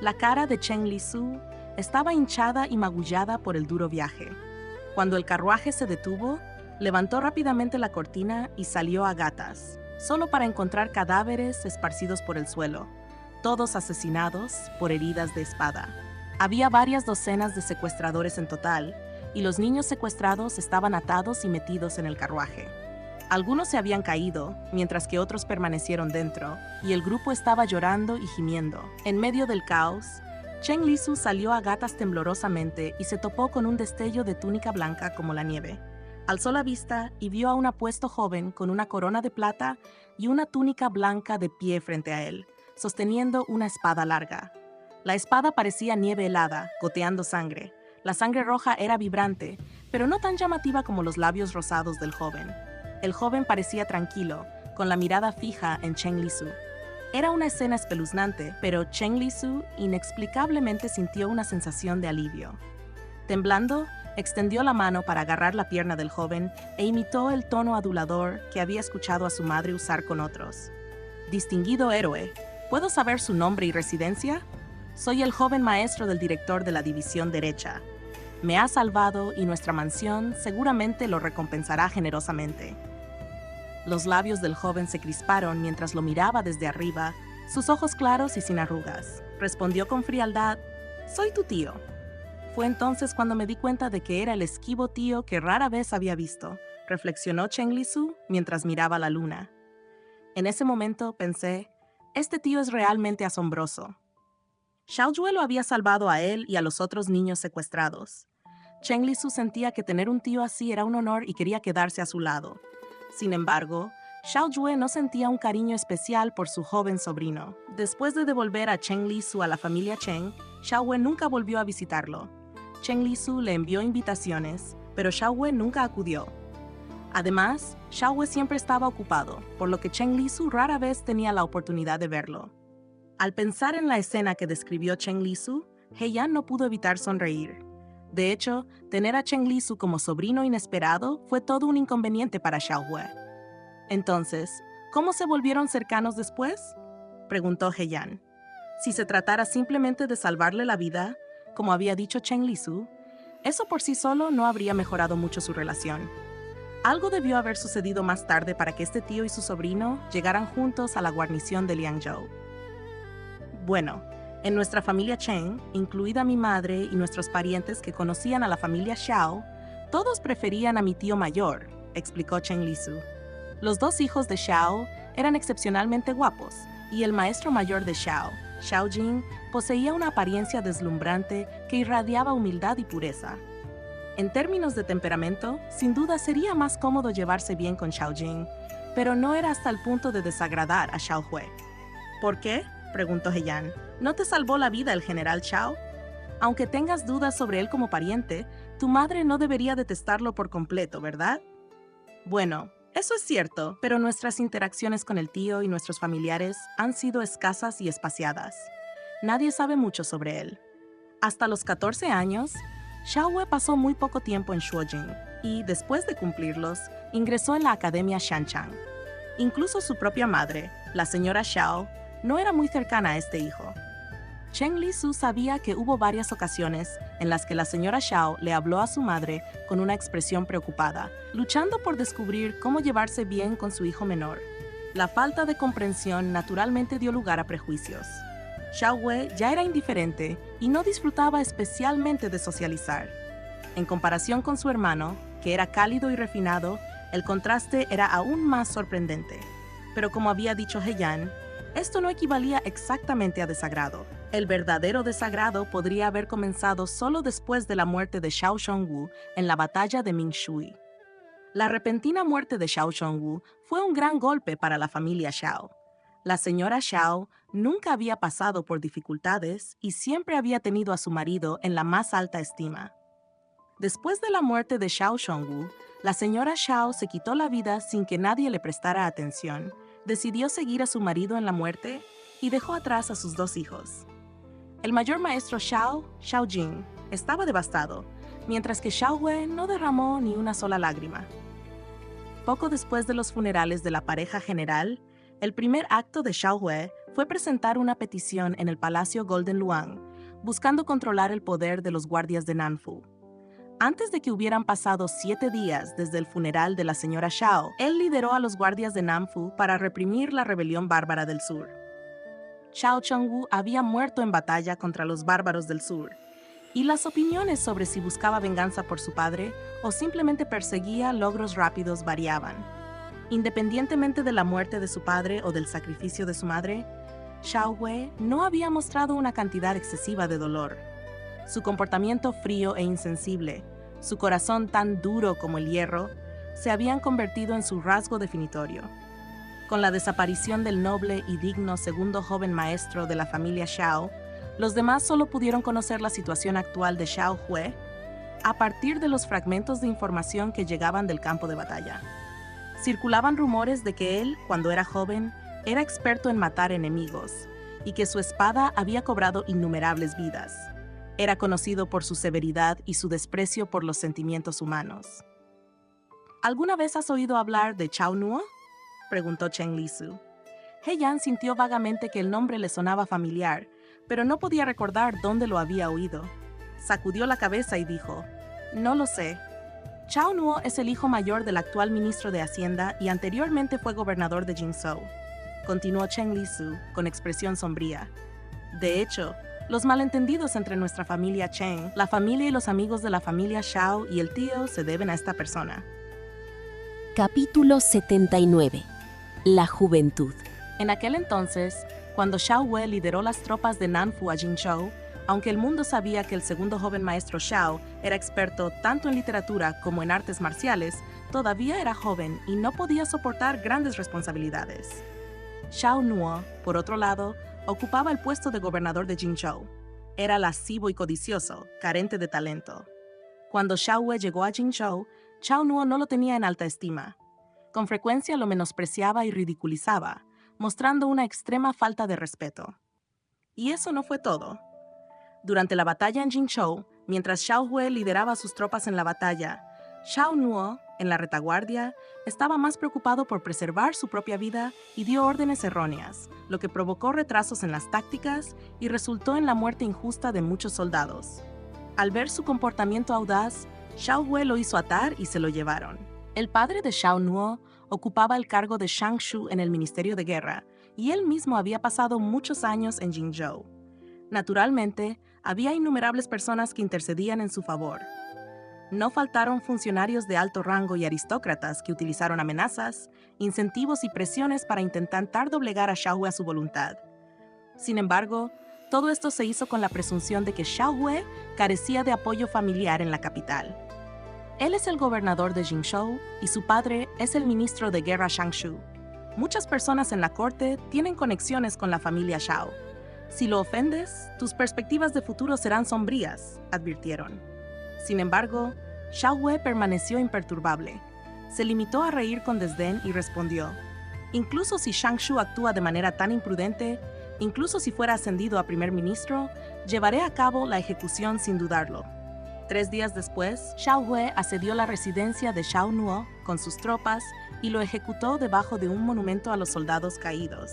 S2: La cara de Chen Lisu estaba hinchada y magullada por el duro viaje. Cuando el carruaje se detuvo, levantó rápidamente la cortina y salió a gatas, solo para encontrar cadáveres esparcidos por el suelo, todos asesinados por heridas de espada. Había varias docenas de secuestradores en total, y los niños secuestrados estaban atados y metidos en el carruaje. Algunos se habían caído, mientras que otros permanecieron dentro, y el grupo estaba llorando y gimiendo. En medio del caos, Chen Lisu salió a gatas temblorosamente y se topó con un destello de túnica blanca como la nieve. Alzó la vista y vio a un apuesto joven con una corona de plata y una túnica blanca de pie frente a él, sosteniendo una espada larga. La espada parecía nieve helada, goteando sangre. La sangre roja era vibrante, pero no tan llamativa como los labios rosados del joven. El joven parecía tranquilo, con la mirada fija en Chen Lisu. Era una escena espeluznante, pero Chen Lisu inexplicablemente sintió una sensación de alivio. Temblando, extendió la mano para agarrar la pierna del joven e imitó el tono adulador que había escuchado a su madre usar con otros. «Distinguido héroe, ¿puedo saber su nombre y residencia? Soy el joven maestro del director de la División Derecha. Me ha salvado y nuestra mansión seguramente lo recompensará generosamente». Los labios del joven se crisparon mientras lo miraba desde arriba, sus ojos claros y sin arrugas. Respondió con frialdad: «Soy tu tío». Fue entonces cuando me di cuenta de que era el esquivo tío que rara vez había visto, reflexionó Chen Lisu mientras miraba la luna. En ese momento pensé, este tío es realmente asombroso. Xiao Yue lo había salvado a él y a los otros niños secuestrados. Chen Lisu sentía que tener un tío así era un honor y quería quedarse a su lado. Sin embargo, Xiao Yue no sentía un cariño especial por su joven sobrino. Después de devolver a Chen Lisu a la familia Chen, Xiao Yue nunca volvió a visitarlo. Chen Lisu le envió invitaciones, pero Xiao Yue nunca acudió. Además, Xiao Yue siempre estaba ocupado, por lo que Chen Lisu rara vez tenía la oportunidad de verlo. Al pensar en la escena que describió Chen Lisu, He Yan no pudo evitar sonreír. De hecho, tener a Chen Lisu como sobrino inesperado fue todo un inconveniente para Xiao Yue. Entonces, ¿cómo se volvieron cercanos después?, preguntó He Yan. Si se tratara simplemente de salvarle la vida, como había dicho Chen Lisu, eso por sí solo no habría mejorado mucho su relación. Algo debió haber sucedido más tarde para que este tío y su sobrino llegaran juntos a la guarnición de Liangzhou. Bueno, en nuestra familia Chen, incluida mi madre y nuestros parientes que conocían a la familia Xiao, todos preferían a mi tío mayor, explicó Chen Lisu. Los dos hijos de Xiao eran excepcionalmente guapos, y el maestro mayor de Xiao, Xiao Jing, poseía una apariencia deslumbrante que irradiaba humildad y pureza. En términos de temperamento, sin duda sería más cómodo llevarse bien con Xiao Jing, pero no era hasta el punto de desagradar a Xiao Yue. ¿Por qué?, preguntó He Yan. ¿No te salvó la vida el general Xiao? Aunque tengas dudas sobre él como pariente, tu madre no debería detestarlo por completo, ¿verdad? Bueno, eso es cierto, pero nuestras interacciones con el tío y nuestros familiares han sido escasas y espaciadas. Nadie sabe mucho sobre él. Hasta los 14 años, Xiao Yue pasó muy poco tiempo en Shuojing y, después de cumplirlos, ingresó en la Academia Shanchang. Incluso su propia madre, la señora Xiao, no era muy cercana a este hijo. Chen Lisu sabía que hubo varias ocasiones en las que la señora Xiao le habló a su madre con una expresión preocupada, luchando por descubrir cómo llevarse bien con su hijo menor. La falta de comprensión naturalmente dio lugar a prejuicios. Xiao Yue ya era indiferente y no disfrutaba especialmente de socializar. En comparación con su hermano, que era cálido y refinado, el contraste era aún más sorprendente. Pero como había dicho He Yan, esto no equivalía exactamente a desagrado. El verdadero desagrado podría haber comenzado solo después de la muerte de Xiao Shongwu en la batalla de Mingshui. La repentina muerte de Xiao Shongwu fue un gran golpe para la familia Xiao. La señora Xiao nunca había pasado por dificultades y siempre había tenido a su marido en la más alta estima. Después de la muerte de Xiao Shongwu, la señora Xiao se quitó la vida sin que nadie le prestara atención, decidió seguir a su marido en la muerte y dejó atrás a sus dos hijos. El mayor maestro Xiao, Xiao Jing, estaba devastado, mientras que Xiao Yue no derramó ni una sola lágrima. Poco después de los funerales de la pareja general, el primer acto de Xiao Yue fue presentar una petición en el Palacio Golden Luang, buscando controlar el poder de los guardias de Nanfu. Antes de que hubieran pasado 7 días desde el funeral de la señora Xiao, él lideró a los guardias de Nanfu para reprimir la rebelión bárbara del sur. Xiao Chongwu había muerto en batalla contra los bárbaros del sur, y las opiniones sobre si buscaba venganza por su padre o simplemente perseguía logros rápidos variaban. Independientemente de la muerte de su padre o del sacrificio de su madre, Xiao Yue no había mostrado una cantidad excesiva de dolor. Su comportamiento frío e insensible, su corazón tan duro como el hierro, se habían convertido en su rasgo definitorio. Con la desaparición del noble y digno segundo joven maestro de la familia Xiao, los demás solo pudieron conocer la situación actual de Xiao Yue a partir de los fragmentos de información que llegaban del campo de batalla. Circulaban rumores de que él, cuando era joven, era experto en matar enemigos y que su espada había cobrado innumerables vidas. Era conocido por su severidad y su desprecio por los sentimientos humanos. ¿Alguna vez has oído hablar de Chao Nuo?, preguntó Chen Lisu. He Yan sintió vagamente que el nombre le sonaba familiar, pero no podía recordar dónde lo había oído. Sacudió la cabeza y dijo, «No lo sé». Chao Nuo es el hijo mayor del actual ministro de Hacienda y anteriormente fue gobernador de Jinzhou, continuó Cheng Li-su con expresión sombría. De hecho, los malentendidos entre nuestra familia Cheng, la familia y los amigos de la familia Shao y el tío se deben a esta persona.
S1: Capítulo 79. La juventud.
S2: En aquel entonces, cuando Xiao Wei lideró las tropas de Nanfu a Jinzhou, aunque el mundo sabía que el segundo joven maestro Xiao era experto tanto en literatura como en artes marciales, todavía era joven y no podía soportar grandes responsabilidades. Xiao Nuo, por otro lado, ocupaba el puesto de gobernador de Jinzhou. Era lascivo y codicioso, carente de talento. Cuando Xiao Wei llegó a Jinzhou, Xiao Nuo no lo tenía en alta estima. Con frecuencia lo menospreciaba y ridiculizaba, mostrando una extrema falta de respeto. Y eso no fue todo. Durante la batalla en Jinzhou, mientras Xiao Wei lideraba sus tropas en la batalla, Xiao Nuo, en la retaguardia, estaba más preocupado por preservar su propia vida y dio órdenes erróneas, lo que provocó retrasos en las tácticas y resultó en la muerte injusta de muchos soldados. Al ver su comportamiento audaz, Xiao Wei lo hizo atar y se lo llevaron. El padre de Xiao Nuo ocupaba el cargo de Shangshu en el Ministerio de Guerra y él mismo había pasado muchos años en Jinzhou. Naturalmente, había innumerables personas que intercedían en su favor. No faltaron funcionarios de alto rango y aristócratas que utilizaron amenazas, incentivos y presiones para intentar doblegar a Xiao Wei a su voluntad. Sin embargo, todo esto se hizo con la presunción de que Xiao Wei carecía de apoyo familiar en la capital. Él es el gobernador de Jinzhou y su padre es el ministro de guerra Shangshu. Muchas personas en la corte tienen conexiones con la familia Xiao. Si lo ofendes, tus perspectivas de futuro serán sombrías, advirtieron. Sin embargo, Xiao Wei permaneció imperturbable. Se limitó a reír con desdén y respondió: incluso si Shangshu actúa de manera tan imprudente, incluso si fuera ascendido a primer ministro, llevaré a cabo la ejecución sin dudarlo. 3 días después, Xiao Wei asedió la residencia de Xiao Nuo con sus tropas y lo ejecutó debajo de un monumento a los soldados caídos.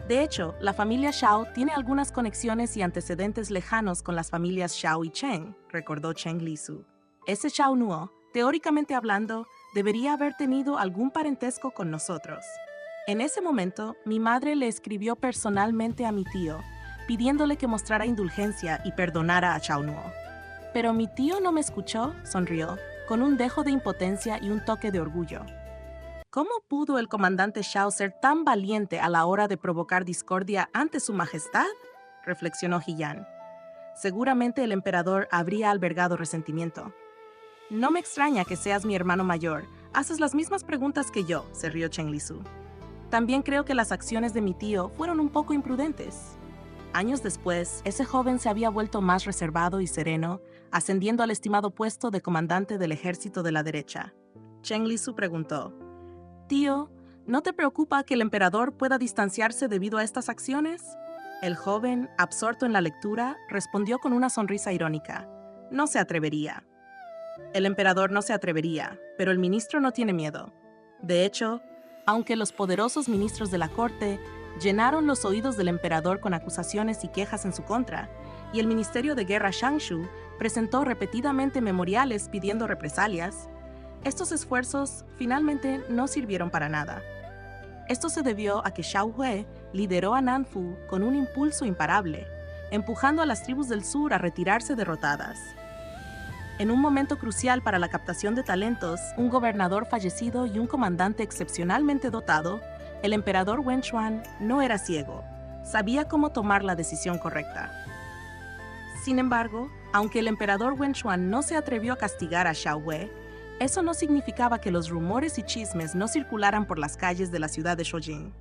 S2: De hecho, la familia Xiao tiene algunas conexiones y antecedentes lejanos con las familias Xiao y Cheng, recordó Cheng Li-su. Ese Xiao Nuo, teóricamente hablando, debería haber tenido algún parentesco con nosotros. En ese momento, mi madre le escribió personalmente a mi tío, pidiéndole que mostrara indulgencia y perdonara a Xiao Nuo. Pero mi tío no me escuchó, sonrió, con un dejo de impotencia y un toque de orgullo. ¿Cómo pudo el comandante Xiao ser tan valiente a la hora de provocar discordia ante su majestad?, reflexionó Jiyan. Seguramente el emperador habría albergado resentimiento. No me extraña que seas mi hermano mayor. Haces las mismas preguntas que yo, se rió Cheng Li-su. También creo que las acciones de mi tío fueron un poco imprudentes. Años después, ese joven se había vuelto más reservado y sereno, ascendiendo al estimado puesto de comandante del ejército de la derecha. Cheng Li-su preguntó: «Tío, ¿no te preocupa que el emperador pueda distanciarse debido a estas acciones?». El joven, absorto en la lectura, respondió con una sonrisa irónica: «No se atrevería». El emperador no se atrevería, pero el ministro no tiene miedo. De hecho, aunque los poderosos ministros de la corte llenaron los oídos del emperador con acusaciones y quejas en su contra, y el Ministerio de Guerra Shangshu presentó repetidamente memoriales pidiendo represalias, estos esfuerzos finalmente no sirvieron para nada. Esto se debió a que Xiao Wei lideró a Nanfu con un impulso imparable, empujando a las tribus del sur a retirarse derrotadas. En un momento crucial para la captación de talentos, un gobernador fallecido y un comandante excepcionalmente dotado, el emperador Wen Xuan no era ciego, sabía cómo tomar la decisión correcta. Sin embargo, aunque el emperador Wen Xuan no se atrevió a castigar a Xiao Wei, eso no significaba que los rumores y chismes no circularan por las calles de la ciudad de Shoujing.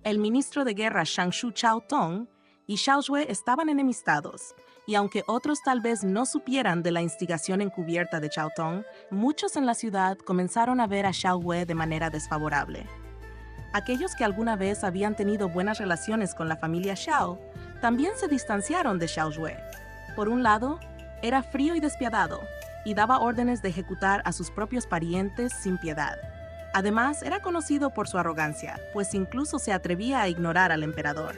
S2: El ministro de guerra Shangshu Chao Tong y Xiao Wei estaban enemistados, y aunque otros tal vez no supieran de la instigación encubierta de Chao Tong, muchos en la ciudad comenzaron a ver a Xiao Wei de manera desfavorable. Aquellos que alguna vez habían tenido buenas relaciones con la familia Xiao también se distanciaron de Xiao Wei. Por un lado, era frío y despiadado, y daba órdenes de ejecutar a sus propios parientes sin piedad. Además, era conocido por su arrogancia, pues incluso se atrevía a ignorar al emperador.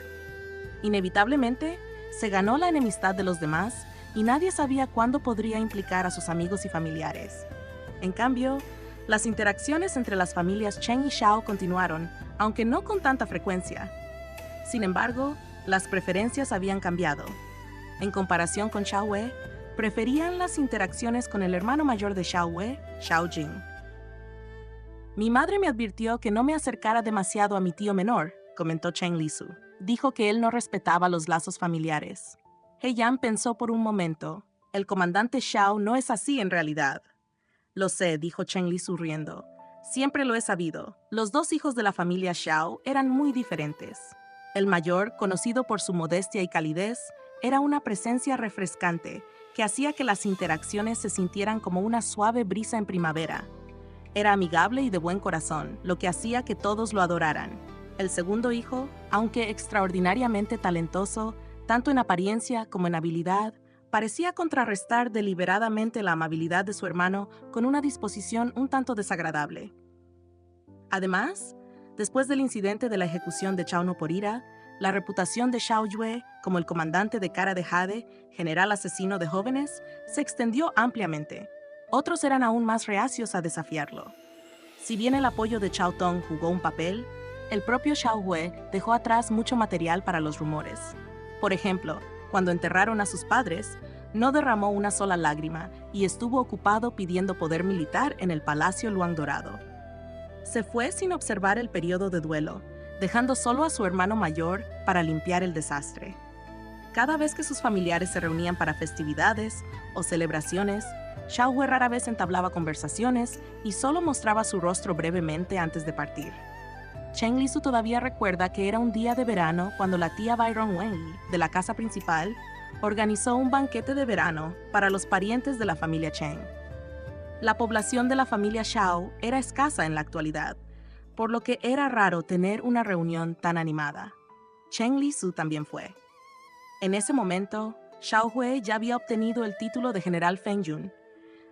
S2: Inevitablemente, se ganó la enemistad de los demás y nadie sabía cuándo podría implicar a sus amigos y familiares. En cambio, las interacciones entre las familias Chen y Xiao continuaron, aunque no con tanta frecuencia. Sin embargo, las preferencias habían cambiado. En comparación con Xiao Wei, preferían las interacciones con el hermano mayor de Xiao Wei, Xiao Jing. Mi madre me advirtió que no me acercara demasiado a mi tío menor, comentó Chen Lisu. Dijo que él no respetaba los lazos familiares. He Yan pensó por un momento. El comandante Xiao no es así en realidad. Lo sé, dijo Chen Lisu riendo. Siempre lo he sabido. Los dos hijos de la familia Xiao eran muy diferentes. El mayor, conocido por su modestia y calidez, era una presencia refrescante que hacía que las interacciones se sintieran como una suave brisa en primavera. Era amigable y de buen corazón, lo que hacía que todos lo adoraran. El segundo hijo, aunque extraordinariamente talentoso, tanto en apariencia como en habilidad, parecía contrarrestar deliberadamente la amabilidad de su hermano con una disposición un tanto desagradable. Además, después del incidente de la ejecución de Chao no por ira, la reputación de Xiao Yue como el comandante de Cara de Jade, general asesino de jóvenes, se extendió ampliamente. Otros eran aún más reacios a desafiarlo. Si bien el apoyo de Chao Tong jugó un papel, el propio Xiao Wei dejó atrás mucho material para los rumores. Por ejemplo, cuando enterraron a sus padres, no derramó una sola lágrima y estuvo ocupado pidiendo poder militar en el Palacio Luang Dorado. Se fue sin observar el periodo de duelo, dejando solo a su hermano mayor para limpiar el desastre. Cada vez que sus familiares se reunían para festividades o celebraciones, Xiao Wei rara vez entablaba conversaciones y solo mostraba su rostro brevemente antes de partir. Chen Lisu todavía recuerda que era un día de verano cuando la tía Byron Wenyi, de la casa principal, organizó un banquete de verano para los parientes de la familia Chen. La población de la familia Xiao era escasa en la actualidad, por lo que era raro tener una reunión tan animada. Chen Lisu también fue. En ese momento, Xiao Wei ya había obtenido el título de general Feng Yun,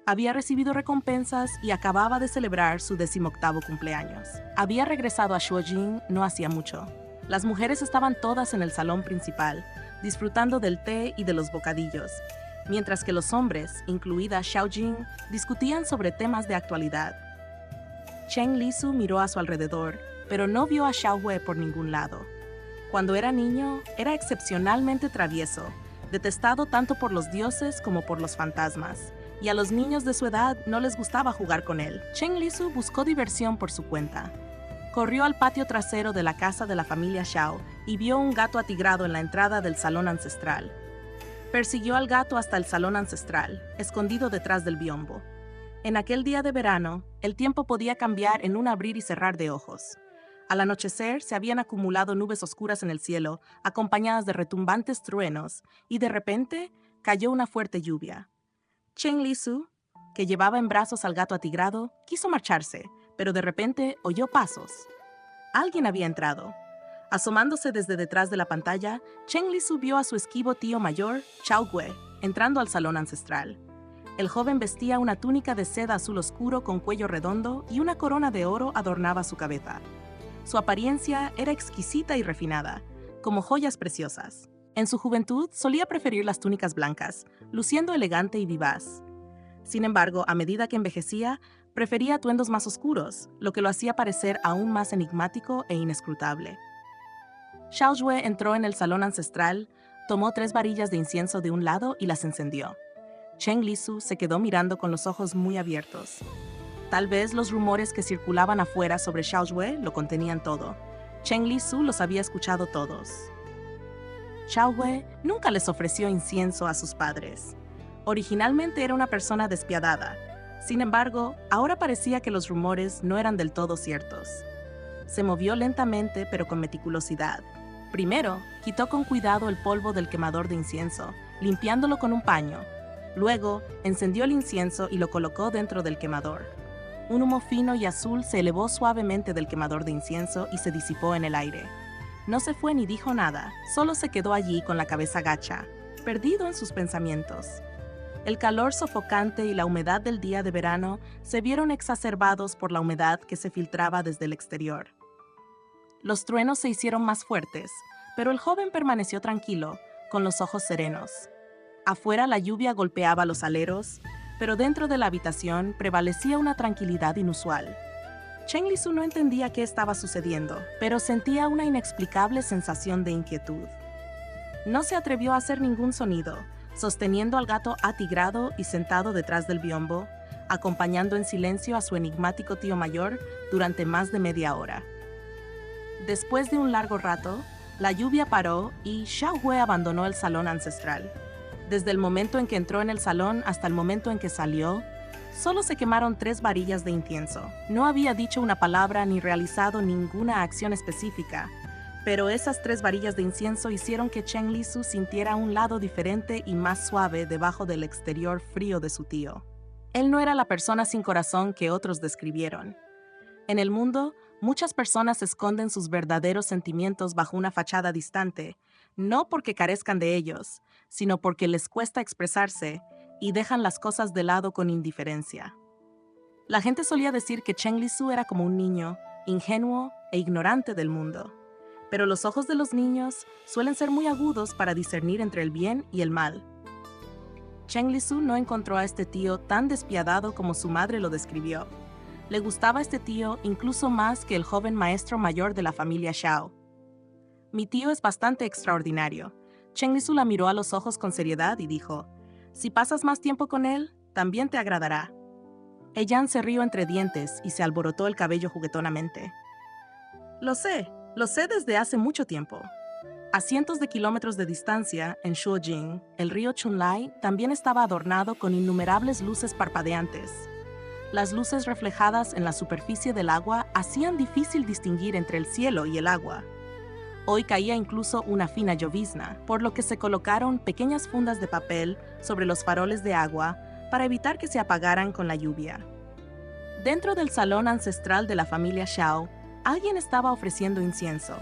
S2: había recibido recompensas y acababa de celebrar su 18º cumpleaños. Había regresado a Shuojing no hacía mucho. Las mujeres estaban todas en el salón principal, disfrutando del té y de los bocadillos, mientras que los hombres, incluida Xiao Jing, discutían sobre temas de actualidad. Chen Lisu miró a su alrededor, pero no vio a Xiao Wei por ningún lado. Cuando era niño, era excepcionalmente travieso, detestado tanto por los dioses como por los fantasmas, y a los niños de su edad no les gustaba jugar con él. Chen Lisu buscó diversión por su cuenta. Corrió al patio trasero de la casa de la familia Xiao y vio un gato atigrado en la entrada del salón ancestral. Persiguió al gato hasta el salón ancestral, escondido detrás del biombo. En aquel día de verano, el tiempo podía cambiar en un abrir y cerrar de ojos. Al anochecer se habían acumulado nubes oscuras en el cielo, acompañadas de retumbantes truenos, y de repente cayó una fuerte lluvia. Chen Lisu, que llevaba en brazos al gato atigrado, quiso marcharse, pero de repente oyó pasos. Alguien había entrado. Asomándose desde detrás de la pantalla, Chen Lisu vio a su esquivo tío mayor, Xiao Wei, entrando al salón ancestral. El joven vestía una túnica de seda azul oscuro con cuello redondo y una corona de oro adornaba su cabeza. Su apariencia era exquisita y refinada, como joyas preciosas. En su juventud solía preferir las túnicas blancas, luciendo elegante y vivaz. Sin embargo, a medida que envejecía, prefería atuendos más oscuros, lo que lo hacía parecer aún más enigmático e inescrutable. Xiao Yue entró en el salón ancestral, tomó 3 varillas de incienso de un lado y las encendió. Chen Lisu se quedó mirando con los ojos muy abiertos. Tal vez los rumores que circulaban afuera sobre Xiao Yue lo contenían todo. Chen Lisu los había escuchado todos. Xiao Wei nunca les ofreció incienso a sus padres. Originalmente era una persona despiadada. Sin embargo, ahora parecía que los rumores no eran del todo ciertos. Se movió lentamente pero con meticulosidad. Primero, quitó con cuidado el polvo del quemador de incienso, limpiándolo con un paño. Luego, encendió el incienso y lo colocó dentro del quemador. Un humo fino y azul se elevó suavemente del quemador de incienso y se disipó en el aire. No se fue ni dijo nada, solo se quedó allí con la cabeza gacha, perdido en sus pensamientos. El calor sofocante y la humedad del día de verano se vieron exacerbados por la humedad que se filtraba desde el exterior. Los truenos se hicieron más fuertes, pero el joven permaneció tranquilo, con los ojos serenos. Afuera la lluvia golpeaba los aleros, pero dentro de la habitación prevalecía una tranquilidad inusual. Cheng Lisu no entendía qué estaba sucediendo, pero sentía una inexplicable sensación de inquietud. No se atrevió a hacer ningún sonido, sosteniendo al gato atigrado y sentado detrás del biombo, acompañando en silencio a su enigmático tío mayor durante más de media hora. Después de un largo rato, la lluvia paró y Xiao Hui abandonó el salón ancestral. Desde el momento en que entró en el salón hasta el momento en que salió, solo se quemaron 3 varillas de incienso. No había dicho una palabra ni realizado ninguna acción específica, pero esas 3 varillas de incienso hicieron que Cheng Lisu sintiera un lado diferente y más suave debajo del exterior frío de su tío. Él no era la persona sin corazón que otros describieron. En el mundo, muchas personas esconden sus verdaderos sentimientos bajo una fachada distante, no porque carezcan de ellos, sino porque les cuesta expresarse y dejan las cosas de lado con indiferencia. La gente solía decir que Cheng Lisu era como un niño, ingenuo e ignorante del mundo. Pero los ojos de los niños suelen ser muy agudos para discernir entre el bien y el mal. Cheng Lisu no encontró a este tío tan despiadado como su madre lo describió. Le gustaba este tío incluso más que el joven maestro mayor de la familia Xiao. Mi tío es bastante extraordinario. Cheng Lisu la miró a los ojos con seriedad y dijo: si pasas más tiempo con él, también te agradará. Eyan se rió entre dientes y se alborotó el cabello juguetonamente. Lo sé desde hace mucho tiempo. A cientos de kilómetros de distancia, en Shuojing, el río Chunlai también estaba adornado con innumerables luces parpadeantes. Las luces reflejadas en la superficie del agua hacían difícil distinguir entre el cielo y el agua. Hoy caía incluso una fina llovizna, por lo que se colocaron pequeñas fundas de papel sobre los faroles de agua para evitar que se apagaran con la lluvia. Dentro del salón ancestral de la familia Xiao, alguien estaba ofreciendo incienso.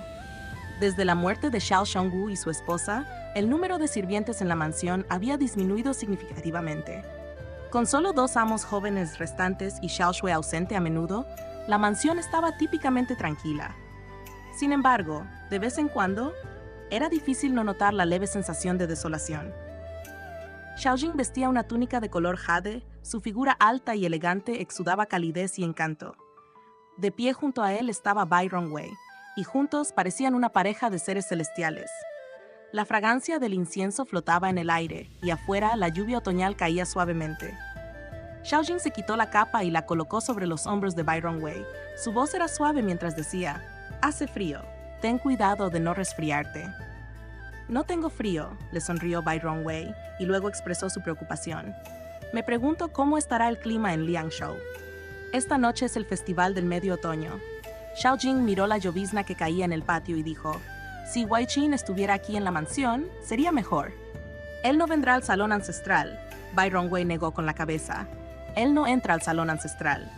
S2: Desde la muerte de Xiao Shanggu y su esposa, el número de sirvientes en la mansión había disminuido significativamente. Con solo 2 amos jóvenes restantes y Xiao Shui ausente a menudo, la mansión estaba típicamente tranquila. Sin embargo, de vez en cuando, era difícil no notar la leve sensación de desolación. Xiaojing vestía una túnica de color jade, su figura alta y elegante exudaba calidez y encanto. De pie junto a él estaba Bai Rongwei, y juntos parecían una pareja de seres celestiales. La fragancia del incienso flotaba en el aire, y afuera la lluvia otoñal caía suavemente. Xiaojing se quitó la capa y la colocó sobre los hombros de Bai Rongwei. Su voz era suave mientras decía: hace frío, ten cuidado de no resfriarte. No tengo frío, le sonrió Bai Rongwei y luego expresó su preocupación. Me pregunto cómo estará el clima en Liangzhou. Esta noche es el festival del medio otoño. Xiaojing miró la llovizna que caía en el patio y dijo: si Wai Qin estuviera aquí en la mansión, sería mejor. Él no vendrá al salón ancestral, Bai Rongwei negó con la cabeza. Él no entra al salón ancestral.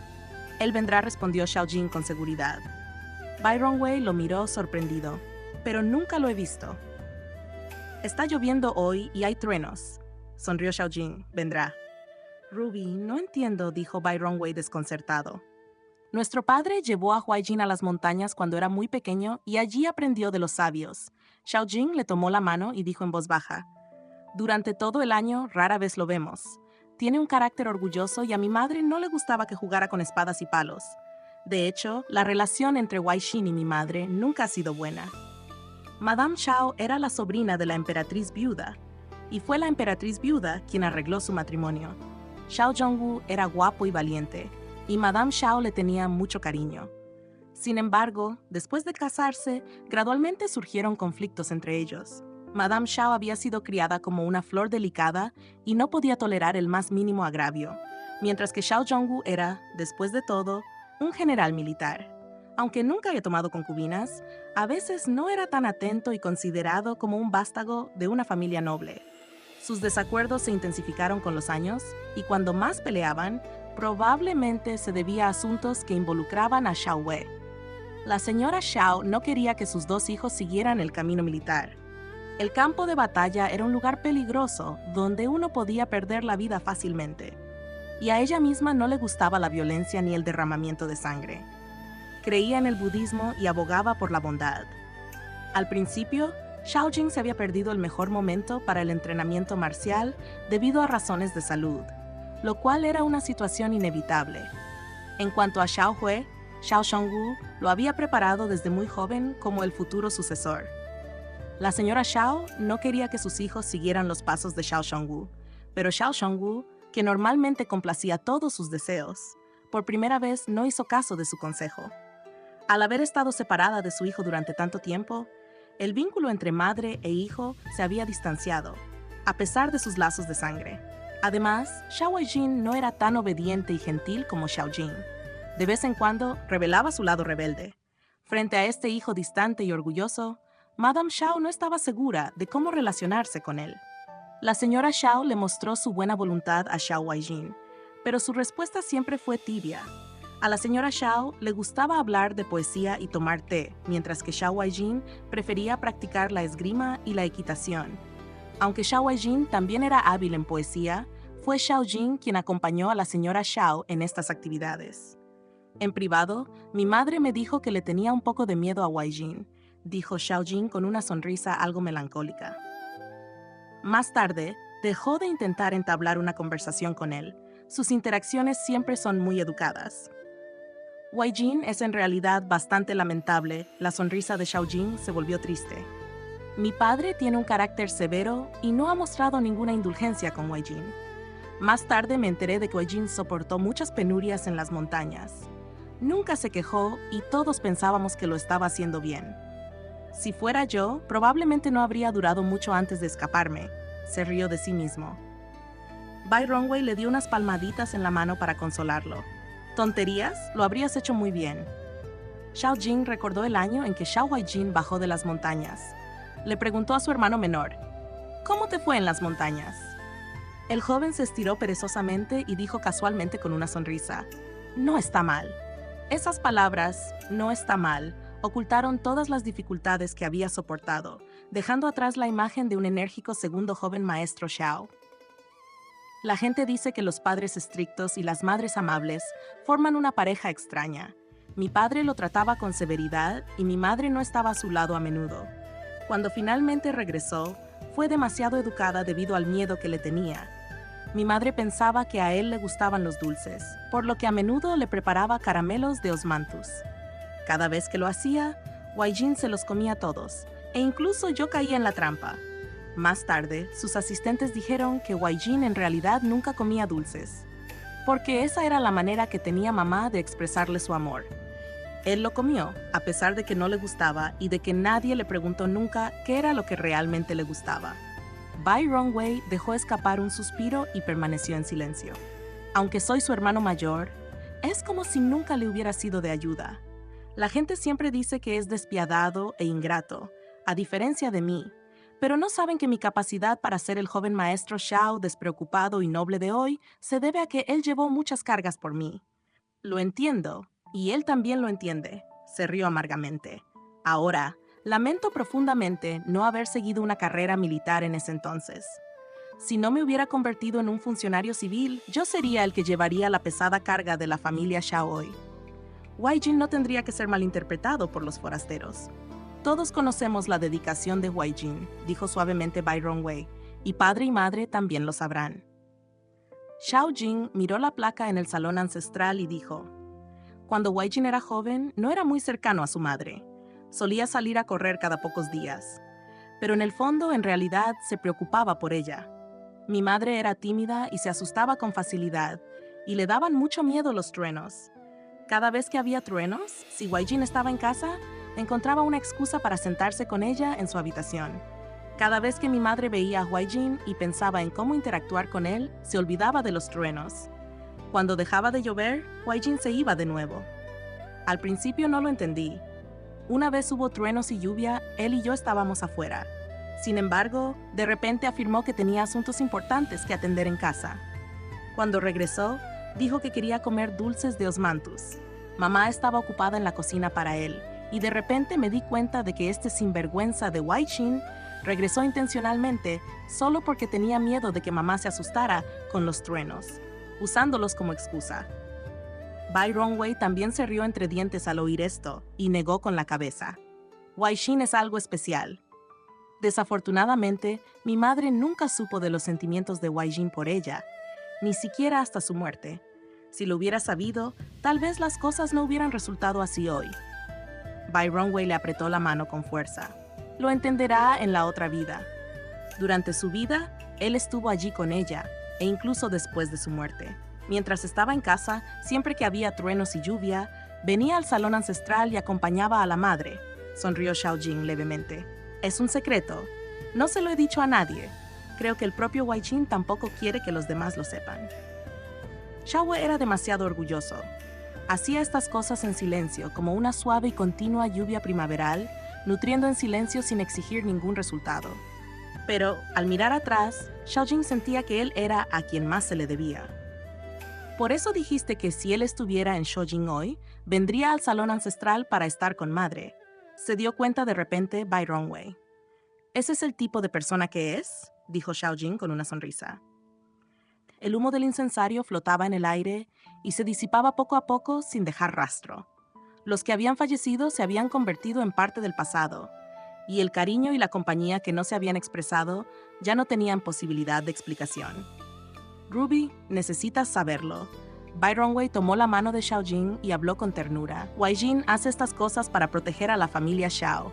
S2: Él vendrá, respondió Xiaojing con seguridad. Bai Rongwei lo miró sorprendido. Pero nunca lo he visto. Está lloviendo hoy y hay truenos, sonrió Xiaojing. Vendrá. Ruby, no entiendo, dijo Bai Rongwei desconcertado. Nuestro padre llevó a Huaijin a las montañas cuando era muy pequeño y allí aprendió de los sabios. Xiaojing le tomó la mano y dijo en voz baja: durante todo el año rara vez lo vemos. Tiene un carácter orgulloso y a mi madre no le gustaba que jugara con espadas y palos. De hecho, la relación entre Huaixin y mi madre nunca ha sido buena. Madame Xiao era la sobrina de la emperatriz viuda, y fue la emperatriz viuda quien arregló su matrimonio. Xiao Zhongwu era guapo y valiente, y Madame Xiao le tenía mucho cariño. Sin embargo, después de casarse, gradualmente surgieron conflictos entre ellos. Madame Xiao había sido criada como una flor delicada y no podía tolerar el más mínimo agravio, mientras que Xiao Zhongwu era, después de todo, un general militar. Aunque nunca había tomado concubinas, a veces no era tan atento y considerado como un vástago de una familia noble. Sus desacuerdos se intensificaron con los años y cuando más peleaban, probablemente se debía a asuntos que involucraban a Xiao Wei. La señora Xiao no quería que sus 2 hijos siguieran el camino militar. El campo de batalla era un lugar peligroso donde uno podía perder la vida fácilmente. Y a ella misma no le gustaba la violencia ni el derramamiento de sangre. Creía en el budismo y abogaba por la bondad. Al principio, Xiaojing se había perdido el mejor momento para el entrenamiento marcial debido a razones de salud. lo cual era una situación inevitable. En cuanto a Xiao Hui, Xiao Shangwu lo había preparado desde muy joven como el futuro sucesor. La señora Xiao no quería que sus hijos siguieran los pasos de Xiao Shangwu, pero Xiao Shangwu, que normalmente complacía todos sus deseos, por primera vez no hizo caso de su consejo. Al haber estado separada de su hijo durante tanto tiempo, el vínculo entre madre e hijo se había distanciado, a pesar de sus lazos de sangre. Además, Xiao Weijin no era tan obediente y gentil como Xiao Jing. De vez en cuando revelaba su lado rebelde. Frente a este hijo distante y orgulloso, Madame Xiao no estaba segura de cómo relacionarse con él. La señora Xiao le mostró su buena voluntad a Xiao Weijin, pero su respuesta siempre fue tibia. A la señora Xiao le gustaba hablar de poesía y tomar té, mientras que Xiao Weijin prefería practicar la esgrima y la equitación. Aunque Xiao Weijin también era hábil en poesía, fue Xiao Jing quien acompañó a la señora Xiao en estas actividades. En privado, mi madre me dijo que le tenía un poco de miedo a Weijin, dijo Xiao Jing con una sonrisa algo melancólica. Más tarde, dejó de intentar entablar una conversación con él. Sus interacciones siempre son muy educadas. Weijin es en realidad bastante lamentable. La sonrisa de Xiao Jing se volvió triste. Mi padre tiene un carácter severo y no ha mostrado ninguna indulgencia con Weijin. Más tarde me enteré de que Weijin soportó muchas penurias en las montañas. Nunca se quejó y todos pensábamos que lo estaba haciendo bien. Si fuera yo, probablemente no habría durado mucho antes de escaparme, se rió de sí mismo. Bai Rongwei le dio unas palmaditas en la mano para consolarlo. ¿Tonterías? Lo habrías hecho muy bien. Xiao Jing recordó el año en que Xiao Weijin bajó de las montañas. Le preguntó a su hermano menor, ¿cómo te fue en las montañas? El joven se estiró perezosamente y dijo casualmente con una sonrisa, no está mal. Esas palabras, no está mal, ocultaron todas las dificultades que había soportado, dejando atrás la imagen de un enérgico segundo joven maestro Xiao. La gente dice que los padres estrictos y las madres amables forman una pareja extraña. Mi padre lo trataba con severidad y mi madre no estaba a su lado a menudo. Cuando finalmente regresó, fue demasiado educada debido al miedo que le tenía. Mi madre pensaba que a él le gustaban los dulces, por lo que a menudo le preparaba caramelos de osmanthus. Cada vez que lo hacía, Weijin se los comía todos, e incluso yo caía en la trampa. Más tarde, sus asistentes dijeron que Weijin en realidad nunca comía dulces, porque esa era la manera que tenía mamá de expresarle su amor. Él lo comió, a pesar de que no le gustaba y de que nadie le preguntó nunca qué era lo que realmente le gustaba. Bai Rongwei dejó escapar un suspiro y permaneció en silencio. Aunque soy su hermano mayor, es como si nunca le hubiera sido de ayuda. La gente siempre dice que es despiadado e ingrato, a diferencia de mí, pero no saben que mi capacidad para ser el joven maestro Xiao despreocupado y noble de hoy se debe a que él llevó muchas cargas por mí. Lo entiendo, y él también lo entiende, se rió amargamente. Ahora, lamento profundamente no haber seguido una carrera militar en ese entonces. Si no me hubiera convertido en un funcionario civil, yo sería el que llevaría la pesada carga de la familia Xiao hoy. Weijin no tendría que ser malinterpretado por los forasteros. Todos conocemos la dedicación de Weijin, dijo suavemente Bai Rongwei, y padre y madre también lo sabrán. Xiao Jing miró la placa en el salón ancestral y dijo, cuando Weijin era joven, no era muy cercano a su madre. Solía salir a correr cada pocos días. Pero en el fondo, en realidad, se preocupaba por ella. Mi madre era tímida y se asustaba con facilidad, y le daban mucho miedo los truenos. Cada vez que había truenos, si Weijin estaba en casa, encontraba una excusa para sentarse con ella en su habitación. Cada vez que mi madre veía a Weijin y pensaba en cómo interactuar con él, se olvidaba de los truenos. Cuando dejaba de llover, Weijin se iba de nuevo. Al principio no lo entendí. Una vez hubo truenos y lluvia, él y yo estábamos afuera. Sin embargo, de repente afirmó que tenía asuntos importantes que atender en casa. Cuando regresó, dijo que quería comer dulces de osmanthus. Mamá estaba ocupada en la cocina para él, y de repente me di cuenta de que este sinvergüenza de Weijin regresó intencionalmente solo porque tenía miedo de que mamá se asustara con los truenos, usándolos como excusa. Bai Rongwei también se rió entre dientes al oír esto y negó con la cabeza. Weijin es algo especial. Desafortunadamente, mi madre nunca supo de los sentimientos de Weijin por ella. ni siquiera hasta su muerte. Si lo hubiera sabido, tal vez las cosas no hubieran resultado así hoy. Bai Rongwei le apretó la mano con fuerza. Lo entenderá en la otra vida. Durante su vida, él estuvo allí con ella, e incluso después de su muerte. Mientras estaba en casa, siempre que había truenos y lluvia, venía al salón ancestral y acompañaba a la madre. Sonrió Xiaojing levemente. Es un secreto. No se lo he dicho a nadie. Creo que el propio Wai Jin tampoco quiere que los demás lo sepan. Xiao era demasiado orgulloso. Hacía estas cosas en silencio, como una suave y continua lluvia primaveral, nutriendo en silencio sin exigir ningún resultado. Pero, al mirar atrás, Xiaojing sentía que él era a quien más se le debía. Por eso dijiste que si él estuviera en Shoujing hoy, vendría al salón ancestral para estar con madre. Se dio cuenta de repente Bai Rongwei. ¿Ese es el tipo de persona que es?, dijo Xiaojing con una sonrisa. El humo del incensario flotaba en el aire y se disipaba poco a poco sin dejar rastro. Los que habían fallecido se habían convertido en parte del pasado, y el cariño y la compañía que no se habían expresado ya no tenían posibilidad de explicación. Ruby, necesitas saberlo. Bai Rongwei tomó la mano de Xiaojing y habló con ternura. Wai Jin hace estas cosas para proteger a la familia Xiao.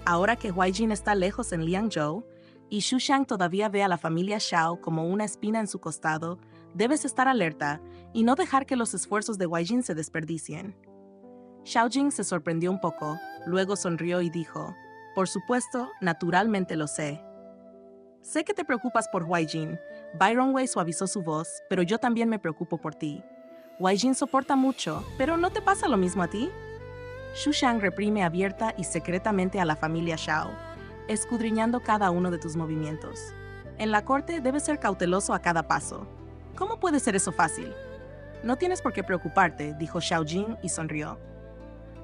S2: Ahora que Wai Jin está lejos en Liangzhou, y Xu Xiang todavía ve a la familia Xiao como una espina en su costado, debes estar alerta y no dejar que los esfuerzos de Wai Jin se desperdicien. Xiaojing se sorprendió un poco, luego sonrió y dijo, por supuesto, naturalmente lo sé. Sé que te preocupas por Wai Jin. Bai Rongwei suavizó su voz, pero yo también me preocupo por ti. Wai Jin soporta mucho, pero ¿no te pasa lo mismo a ti? Xu Xiang reprime abierta y secretamente a la familia Xiao, escudriñando cada uno de tus movimientos. En la corte debes ser cauteloso a cada paso. ¿Cómo puede ser eso fácil? No tienes por qué preocuparte, dijo Xiaojing y sonrió.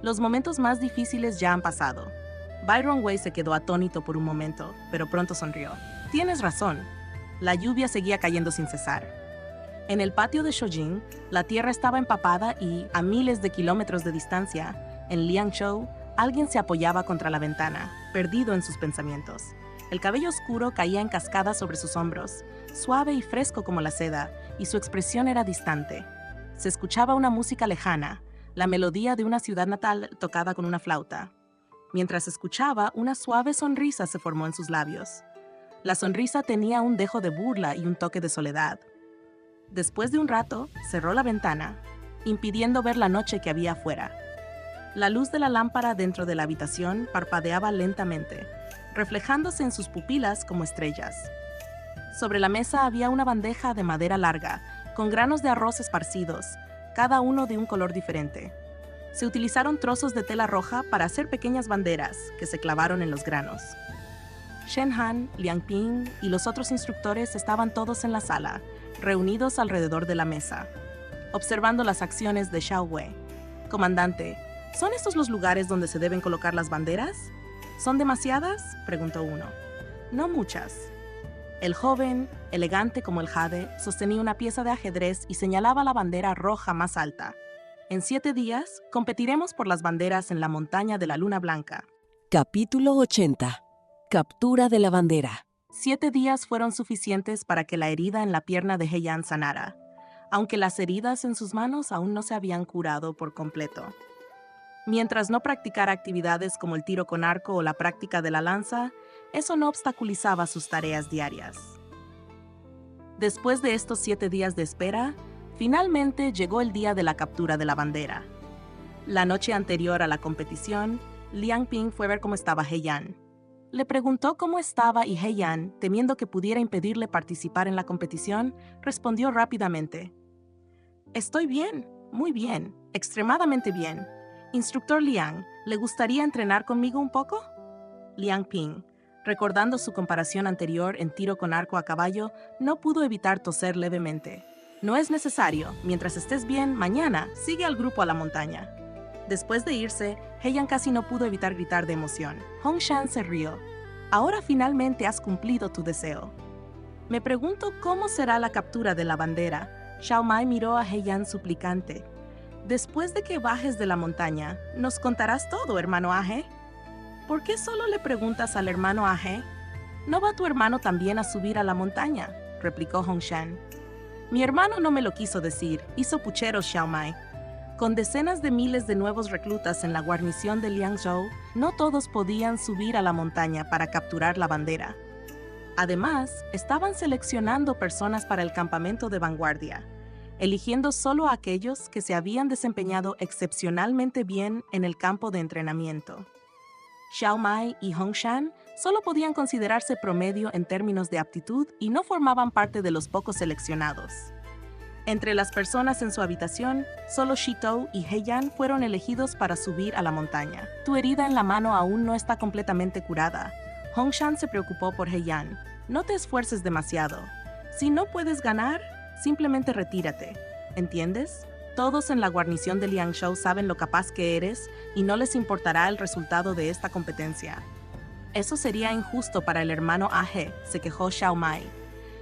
S2: Los momentos más difíciles ya han pasado. Bai Rongwei se quedó atónito por un momento, pero pronto sonrió. Tienes razón. La lluvia seguía cayendo sin cesar. En el patio de Shoujing, la tierra estaba empapada y, a miles de kilómetros de distancia, en Liangzhou, alguien se apoyaba contra la ventana, perdido en sus pensamientos. El cabello oscuro caía en cascadas sobre sus hombros, suave y fresco como la seda, y su expresión era distante. Se escuchaba una música lejana, la melodía de una ciudad natal tocada con una flauta. Mientras escuchaba, una suave sonrisa se formó en sus labios. La sonrisa tenía un dejo de burla y un toque de soledad. Después de un rato, cerró la ventana, impidiendo ver la noche que había afuera. La luz de la lámpara dentro de la habitación parpadeaba lentamente, reflejándose en sus pupilas como estrellas. Sobre la mesa había una bandeja de madera larga, con granos de arroz esparcidos, cada uno de un color diferente. Se utilizaron trozos de tela roja para hacer pequeñas banderas que se clavaron en los granos. Shen Han, Liang Ping y los otros instructores estaban todos en la sala, reunidos alrededor de la mesa, observando las acciones de Xiao Wei. Comandante, ¿son estos los lugares donde se deben colocar las banderas? ¿Son demasiadas?, preguntó uno. No muchas. El joven, elegante como el jade, sostenía una pieza de ajedrez y señalaba la bandera roja más alta. En 7 días, competiremos por las banderas en la montaña de la Luna Blanca.
S1: Capítulo 80. Captura de la bandera.
S2: 7 días fueron suficientes para que la herida en la pierna de Heian sanara, aunque las heridas en sus manos aún no se habían curado por completo. Mientras no practicara actividades como el tiro con arco o la práctica de la lanza, eso no obstaculizaba sus tareas diarias. Después de estos 7 días de espera, finalmente llegó el día de la captura de la bandera. La noche anterior a la competición, Liang Ping fue a ver cómo estaba Heian. Le preguntó cómo estaba y Heian, temiendo que pudiera impedirle participar en la competición, respondió rápidamente. Estoy bien, muy bien, extremadamente bien. Instructor Liang, ¿le gustaría entrenar conmigo un poco? Liang Ping, recordando su comparación anterior en tiro con arco a caballo, no pudo evitar toser levemente. No es necesario, mientras estés bien, mañana sigue al grupo a la montaña. Después de irse, Heian casi no pudo evitar gritar de emoción. Hong Shan se rió. Ahora finalmente has cumplido tu deseo. Me pregunto cómo será la captura de la bandera. Xiao Mai miró a Heian suplicante. Después de que bajes de la montaña, ¿nos contarás todo, hermano Ahe? ¿Por qué solo le preguntas al hermano Ahe? ¿No va tu hermano también a subir a la montaña?, replicó Hong Shan. Mi hermano no me lo quiso decir, hizo puchero Xiao Mai. Con decenas de miles de nuevos reclutas en la guarnición de Liangzhou, no todos podían subir a la montaña para capturar la bandera. Además, estaban seleccionando personas para el campamento de vanguardia, eligiendo solo a aquellos que se habían desempeñado excepcionalmente bien en el campo de entrenamiento. Xiao Mai y Hongshan solo podían considerarse promedio en términos de aptitud y no formaban parte de los pocos seleccionados. Entre las personas en su habitación, solo Shitou y Heiyan fueron elegidos para subir a la montaña. Tu herida en la mano aún no está completamente curada. Hongshan se preocupó por Heiyan. No te esfuerces demasiado. Si no puedes ganar, simplemente retírate. ¿Entiendes? Todos en la guarnición de Liangzhou saben lo capaz que eres y no les importará el resultado de esta competencia. Eso sería injusto para el hermano Ahe, se quejó Xiao Mai.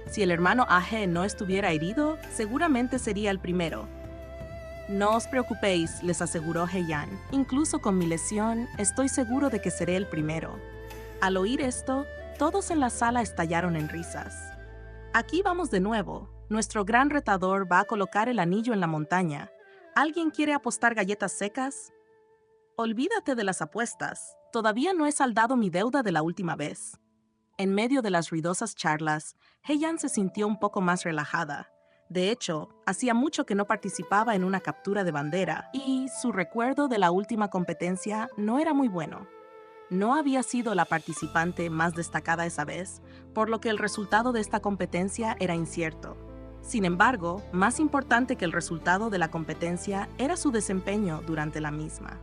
S2: Si el hermano Ahe no estuviera herido, seguramente sería el primero. No os preocupéis, les aseguró Heiyan. Incluso con mi lesión, estoy seguro de que seré el primero. Al oír esto, todos en la sala estallaron en risas. Aquí vamos de nuevo. Nuestro gran retador va a colocar el anillo en la montaña. ¿Alguien quiere apostar galletas secas? Olvídate de las apuestas. Todavía no he saldado mi deuda de la última vez. En medio de las ruidosas charlas, Heiyan se sintió un poco más relajada. De hecho, hacía mucho que no participaba en una captura de bandera y su recuerdo de la última competencia no era muy bueno. No había sido la participante más destacada esa vez, por lo que el resultado de esta competencia era incierto. Sin embargo, más importante que el resultado de la competencia era su desempeño durante la misma.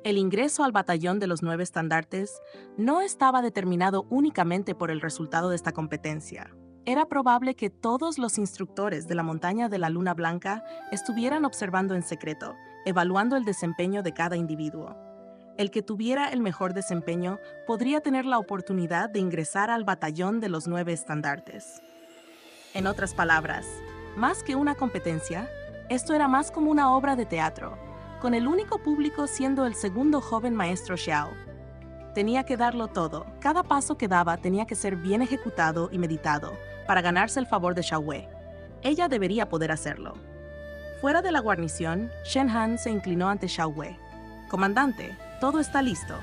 S2: El ingreso al batallón de los 9 estandartes no estaba determinado únicamente por el resultado de esta competencia. Era probable que todos los instructores de la montaña de la Luna Blanca estuvieran observando en secreto, evaluando el desempeño de cada individuo. El que tuviera el mejor desempeño podría tener la oportunidad de ingresar al batallón de los 9 estandartes. En otras palabras, más que una competencia, esto era más como una obra de teatro, con el único público siendo el segundo joven maestro Xiao. Tenía que darlo todo, cada paso que daba tenía que ser bien ejecutado y meditado para ganarse el favor de Xiao Wei. Ella debería poder hacerlo. Fuera de la guarnición, Shen Han se inclinó ante Xiao Wei. «Comandante, todo está listo».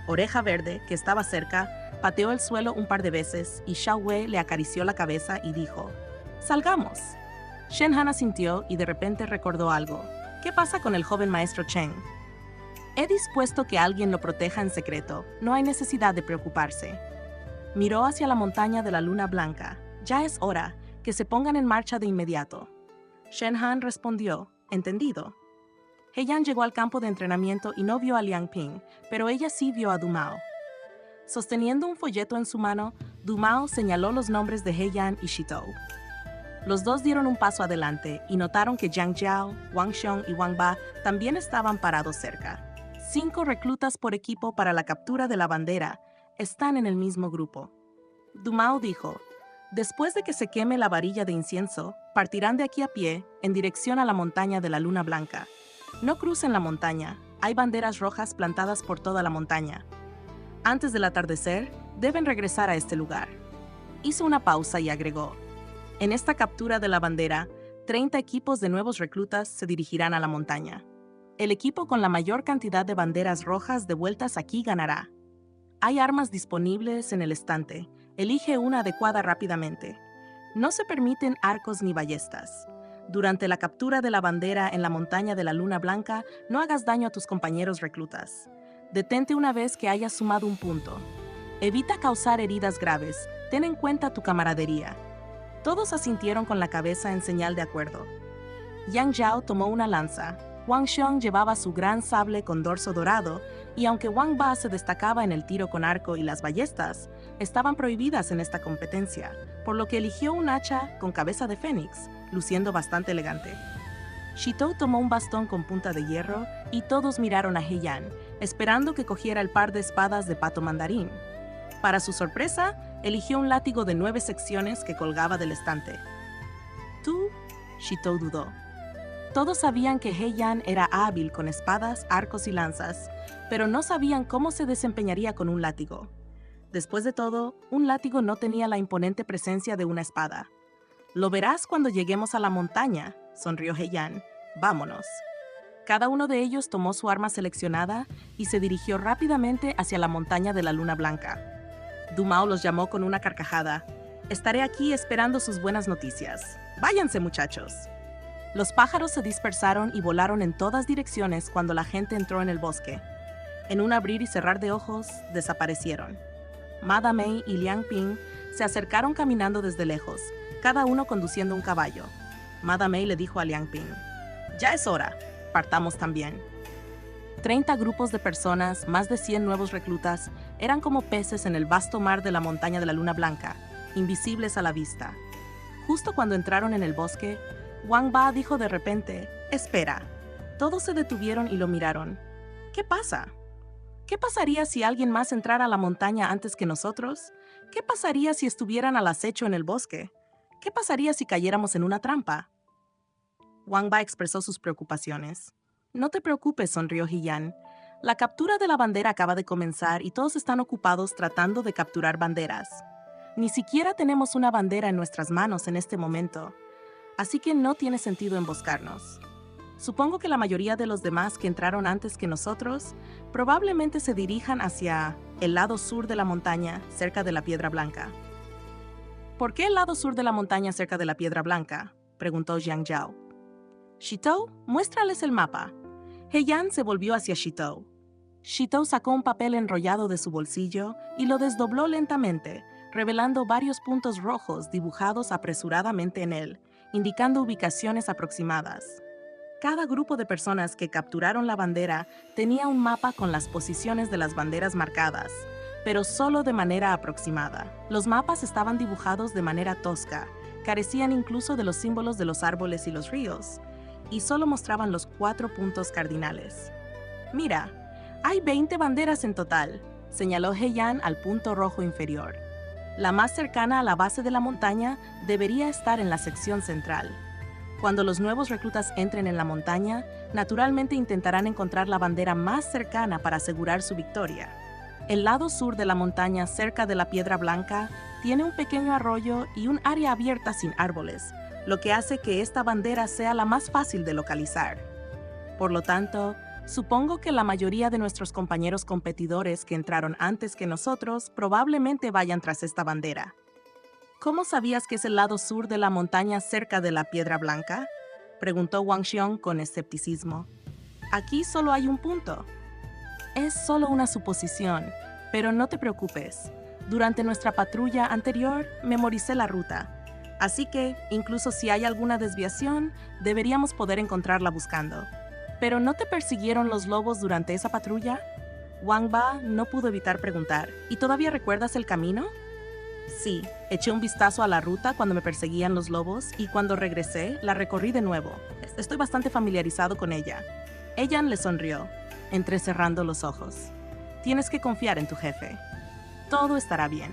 S2: Oreja Verde, que estaba cerca, pateó el suelo un par de veces y Xiao Wei le acarició la cabeza y dijo, «Salgamos». Shen Han asintió y de repente recordó algo. ¿Qué pasa con el joven maestro Cheng? He dispuesto que alguien lo proteja en secreto. No hay necesidad de preocuparse. Miró hacia la montaña de la Luna Blanca. Ya es hora. Que se pongan en marcha de inmediato. Shen Han respondió, entendido. Heiyan llegó al campo de entrenamiento y no vio a Liang Ping, pero ella sí vio a Du Mao. Sosteniendo un folleto en su mano, Du Mao señaló los nombres de Heiyan y Shitou. Los dos dieron un paso adelante y notaron que Zhang Jiao, Wang Xiong y Wang Ba también estaban parados cerca. 5 reclutas por equipo para la captura de la bandera están en el mismo grupo. Du Mao dijo, después de que se queme la varilla de incienso, partirán de aquí a pie en dirección a la montaña de la Luna Blanca. No crucen la montaña, hay banderas rojas plantadas por toda la montaña. Antes del atardecer, deben regresar a este lugar. Hizo una pausa y agregó, en esta captura de la bandera, 30 equipos de nuevos reclutas se dirigirán a la montaña. El equipo con la mayor cantidad de banderas rojas devueltas aquí ganará. Hay armas disponibles en el estante. Elige una adecuada rápidamente. No se permiten arcos ni ballestas. Durante la captura de la bandera en la montaña de la Luna Blanca, no hagas daño a tus compañeros reclutas. Detente una vez que hayas sumado un punto. Evita causar heridas graves. Ten en cuenta tu camaradería. Todos asintieron con la cabeza en señal de acuerdo. Yang Jiao tomó una lanza. Wang Xiong llevaba su gran sable con dorso dorado, y aunque Wang Ba se destacaba en el tiro con arco y las ballestas, estaban prohibidas en esta competencia, por lo que eligió un hacha con cabeza de fénix, luciendo bastante elegante. Shitou tomó un bastón con punta de hierro y todos miraron a Heiyan, esperando que cogiera el par de espadas de pato mandarín. Para su sorpresa, eligió un látigo de 9 secciones que colgaba del estante. ¿Tú? Shitou dudó. Todos sabían que Heiyan era hábil con espadas, arcos y lanzas, pero no sabían cómo se desempeñaría con un látigo. Después de todo, un látigo no tenía la imponente presencia de una espada. Lo verás cuando lleguemos a la montaña, sonrió Heian. Vámonos. Cada uno de ellos tomó su arma seleccionada y se dirigió rápidamente hacia la montaña de la Luna Blanca. Dumao los llamó con una carcajada. Estaré aquí esperando sus buenas noticias. Váyanse, muchachos. Los pájaros se dispersaron y volaron en todas direcciones cuando la gente entró en el bosque. En un abrir y cerrar de ojos, desaparecieron. Mada Mei y Liang Ping se acercaron caminando desde lejos, cada uno conduciendo un caballo. Mada Mei le dijo a Liang Ping: «Ya es hora, partamos también». 30 grupos de personas, más de 100 nuevos reclutas, eran como peces en el vasto mar de la montaña de la Luna Blanca, invisibles a la vista. Justo cuando entraron en el bosque, Wang Ba dijo de repente: «Espera». Todos se detuvieron y lo miraron. «¿Qué pasa? ¿Qué pasaría si alguien más entrara a la montaña antes que nosotros? ¿Qué pasaría si estuvieran al acecho en el bosque? ¿Qué pasaría si cayéramos en una trampa?» Wang Ba expresó sus preocupaciones. «No te preocupes», sonrió Heian. «La captura de la bandera acaba de comenzar y todos están ocupados tratando de capturar banderas. Ni siquiera tenemos una bandera en nuestras manos en este momento, así que no tiene sentido emboscarnos. Supongo que la mayoría de los demás que entraron antes que nosotros probablemente se dirijan hacia el lado sur de la montaña, cerca de la Piedra Blanca». «¿Por qué el lado sur de la montaña cerca de la Piedra Blanca?», preguntó Jiang Zhao. «Shitou, muéstrales el mapa». Heian se volvió hacia Shitou. Shitou sacó un papel enrollado de su bolsillo y lo desdobló lentamente, revelando varios puntos rojos dibujados apresuradamente en él, indicando ubicaciones aproximadas. Cada grupo de personas que capturaron la bandera tenía un mapa con las posiciones de las banderas marcadas, pero solo de manera aproximada. Los mapas estaban dibujados de manera tosca, carecían incluso de los símbolos de los árboles y los ríos, y solo mostraban los 4 puntos cardinales. «Mira, hay 20 banderas en total», señaló Heian al punto rojo inferior. «La más cercana a la base de la montaña debería estar en la sección central. Cuando los nuevos reclutas entren en la montaña, naturalmente intentarán encontrar la bandera más cercana para asegurar su victoria. El lado sur de la montaña, cerca de la Piedra Blanca, tiene un pequeño arroyo y un área abierta sin árboles, lo que hace que esta bandera sea la más fácil de localizar. Por lo tanto, supongo que la mayoría de nuestros compañeros competidores que entraron antes que nosotros probablemente vayan tras esta bandera». «¿Cómo sabías que es el lado sur de la montaña cerca de la Piedra Blanca?», preguntó Wang Xiong con escepticismo. «Aquí solo hay un punto». «Es solo una suposición, pero no te preocupes. Durante nuestra patrulla anterior memoricé la ruta. Así que, incluso si hay alguna desviación, deberíamos poder encontrarla buscando». «¿Pero no te persiguieron los lobos durante esa patrulla?». Wang Ba no pudo evitar preguntar. «¿Y todavía recuerdas el camino?». «Sí, eché un vistazo a la ruta cuando me perseguían los lobos y cuando regresé, la recorrí de nuevo. Estoy bastante familiarizado con ella». Heian le sonrió, entrecerrando los ojos. «Tienes que confiar en tu jefe. Todo estará bien».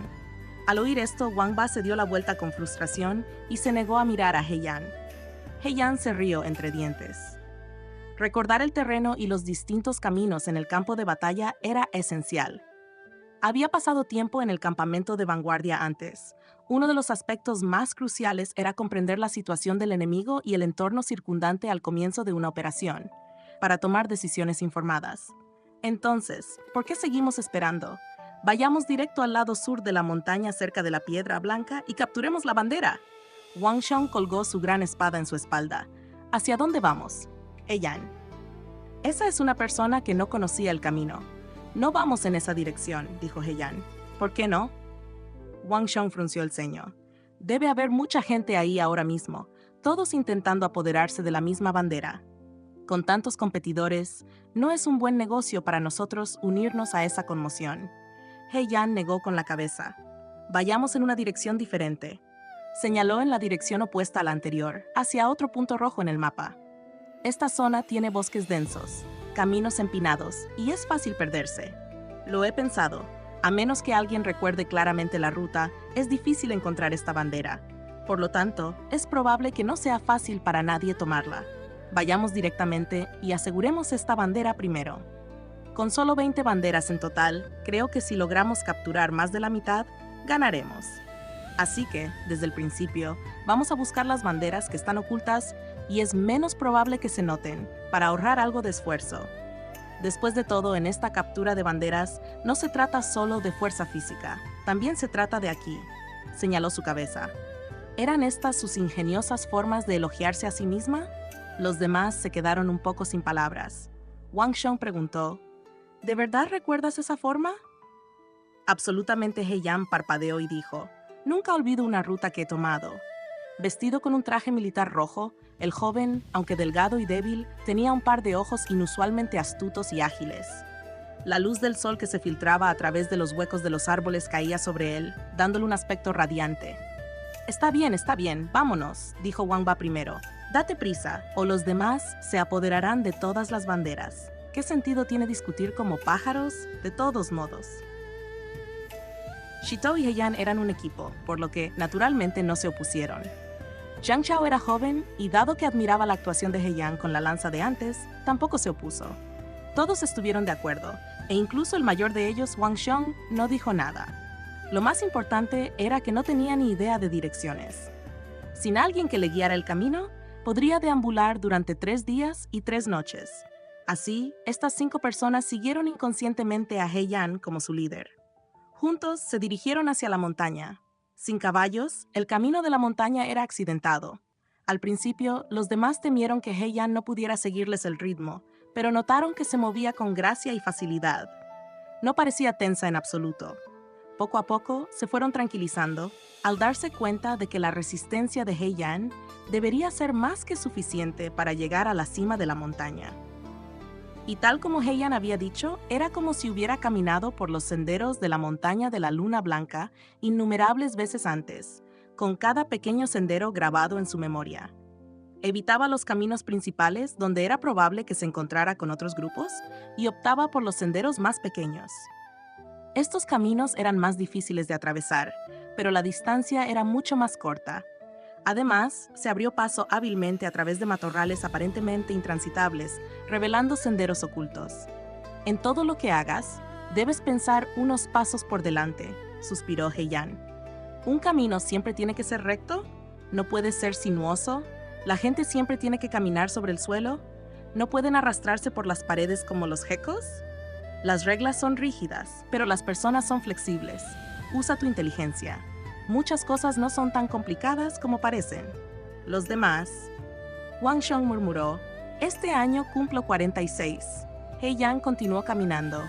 S2: Al oír esto, Wang Ba se dio la vuelta con frustración y se negó a mirar a Heian. Heian se rió entre dientes. Recordar el terreno y los distintos caminos en el campo de batalla era esencial. Había pasado tiempo en el campamento de vanguardia antes. Uno de los aspectos más cruciales era comprender la situación del enemigo y el entorno circundante al comienzo de una operación, para tomar decisiones informadas. Entonces, ¿por qué seguimos esperando? Vayamos directo al lado sur de la montaña cerca de la Piedra Blanca y capturemos la bandera. Wang Xiong colgó su gran espada en su espalda. ¿Hacia dónde vamos? Heian. Esa es una persona que no conocía el camino. No vamos en esa dirección, dijo Heian. ¿Por qué no? Wang Xiong frunció el ceño. Debe haber mucha gente ahí ahora mismo, todos intentando apoderarse de la misma bandera. Con tantos competidores, no es un buen negocio para nosotros unirnos a esa conmoción. Heian negó con la cabeza. Vayamos en una dirección diferente. Señaló en la dirección opuesta a la anterior, hacia otro punto rojo en el mapa. Esta zona tiene bosques densos, caminos empinados, y es fácil perderse. Lo he pensado. A menos que alguien recuerde claramente la ruta, es difícil encontrar esta bandera. Por lo tanto, es probable que no sea fácil para nadie tomarla. Vayamos directamente y aseguremos esta bandera primero. Con solo 20 banderas en total, creo que si logramos capturar más de la mitad, ganaremos. Así que, desde el principio, vamos a buscar las banderas que están ocultas y es menos probable que se noten, para ahorrar algo de esfuerzo. Después de todo, en esta captura de banderas, no se trata solo de fuerza física, también se trata de aquí, señaló su cabeza. ¿Eran estas sus ingeniosas formas de elogiarse a sí misma? Los demás se quedaron un poco sin palabras. Wang Xiong preguntó, ¿de verdad recuerdas esa forma? Absolutamente. Heian parpadeó y dijo, nunca olvido una ruta que he tomado. Vestido con un traje militar rojo, el joven, aunque delgado y débil, tenía un par de ojos inusualmente astutos y ágiles. La luz del sol que se filtraba a través de los huecos de los árboles caía sobre él, dándole un aspecto radiante. Está bien, vámonos, dijo Wang Ba primero. Date prisa, o los demás se apoderarán de todas las banderas. ¿Qué sentido tiene discutir como pájaros? De todos modos. Shitou y Heian eran un equipo, por lo que, naturalmente, no se opusieron. Zhang Chao era joven y, dado que admiraba la actuación de Heian con la lanza de antes, tampoco se opuso. Todos estuvieron de acuerdo, e incluso el mayor de ellos, Wang Xiong, no dijo nada. Lo más importante era que no tenía ni idea de direcciones. Sin alguien que le guiara el camino, podría deambular durante 3 días y 3 noches. Así, estas 5 personas siguieron inconscientemente a Heian como su líder. Juntos se dirigieron hacia la montaña. Sin caballos, el camino de la montaña era accidentado. Al principio, los demás temieron que Heian no pudiera seguirles el ritmo, pero notaron que se movía con gracia y facilidad. No parecía tensa en absoluto. Poco a poco se fueron tranquilizando al darse cuenta de que la resistencia de Heian debería ser más que suficiente para llegar a la cima de la montaña. Y tal como Heian había dicho, era como si hubiera caminado por los senderos de la montaña de la Luna Blanca innumerables veces antes, con cada pequeño sendero grabado en su memoria. Evitaba los caminos principales donde era probable que se encontrara con otros grupos y optaba por los senderos más pequeños. Estos caminos eran más difíciles de atravesar, pero la distancia era mucho más corta. Además, se abrió paso hábilmente a través de matorrales aparentemente intransitables, revelando senderos ocultos. En todo lo que hagas, debes pensar unos pasos por delante, suspiró Heian. ¿Un camino siempre tiene que ser recto? ¿No puede ser sinuoso? ¿La gente siempre tiene que caminar sobre el suelo? ¿No pueden arrastrarse por las paredes como los gecos? Las reglas son rígidas, pero las personas son flexibles. Usa tu inteligencia. Muchas cosas no son tan complicadas como parecen. Los demás... Wang Xiong murmuró, este año cumplo 46. Heian continuó caminando.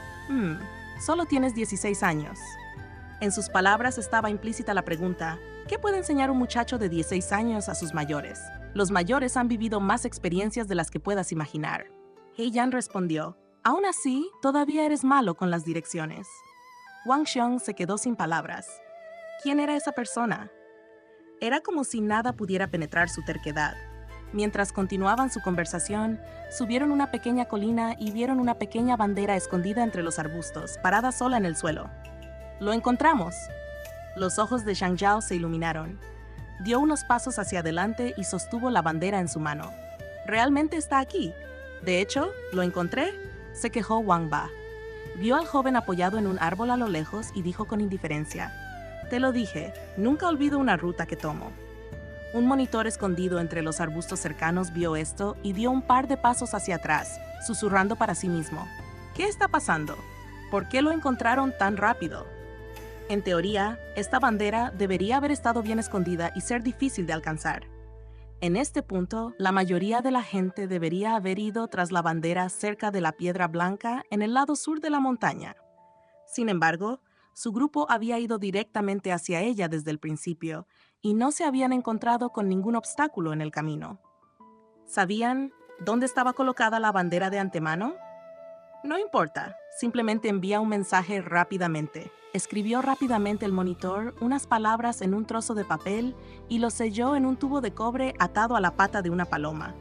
S2: Solo tienes 16 años. En sus palabras estaba implícita la pregunta, ¿qué puede enseñar un muchacho de 16 años a sus mayores? Los mayores han vivido más experiencias de las que puedas imaginar. Heian respondió, aún así, todavía eres malo con las direcciones. Wang Xiong se quedó sin palabras. ¿Quién era esa persona? Era como si nada pudiera penetrar su terquedad. Mientras continuaban su conversación, subieron una pequeña colina y vieron una pequeña bandera escondida entre los arbustos, parada sola en el suelo. ¡Lo encontramos! Los ojos de Zhang Zhao se iluminaron. Dio unos pasos hacia adelante y sostuvo la bandera en su mano. ¿Realmente está aquí? De hecho, ¿lo encontré?, se quejó Wang Ba. Vio al joven apoyado en un árbol a lo lejos y dijo con indiferencia, te lo dije, nunca olvido una ruta que tomo. Un monitor escondido entre los arbustos cercanos vio esto y dio un par de pasos hacia atrás, susurrando para sí mismo. ¿Qué está pasando? ¿Por qué lo encontraron tan rápido? En teoría, esta bandera debería haber estado bien escondida y ser difícil de alcanzar. En este punto, la mayoría de la gente debería haber ido tras la bandera cerca de la Piedra Blanca en el lado sur de la montaña. Sin embargo, su grupo había ido directamente hacia ella desde el principio y no se habían encontrado con ningún obstáculo en el camino. ¿Sabían dónde estaba colocada la bandera de antemano? No importa, simplemente envía un mensaje rápidamente. Escribió rápidamente el monitor unas palabras en un trozo de papel y lo selló en un tubo de cobre atado a la pata de una paloma.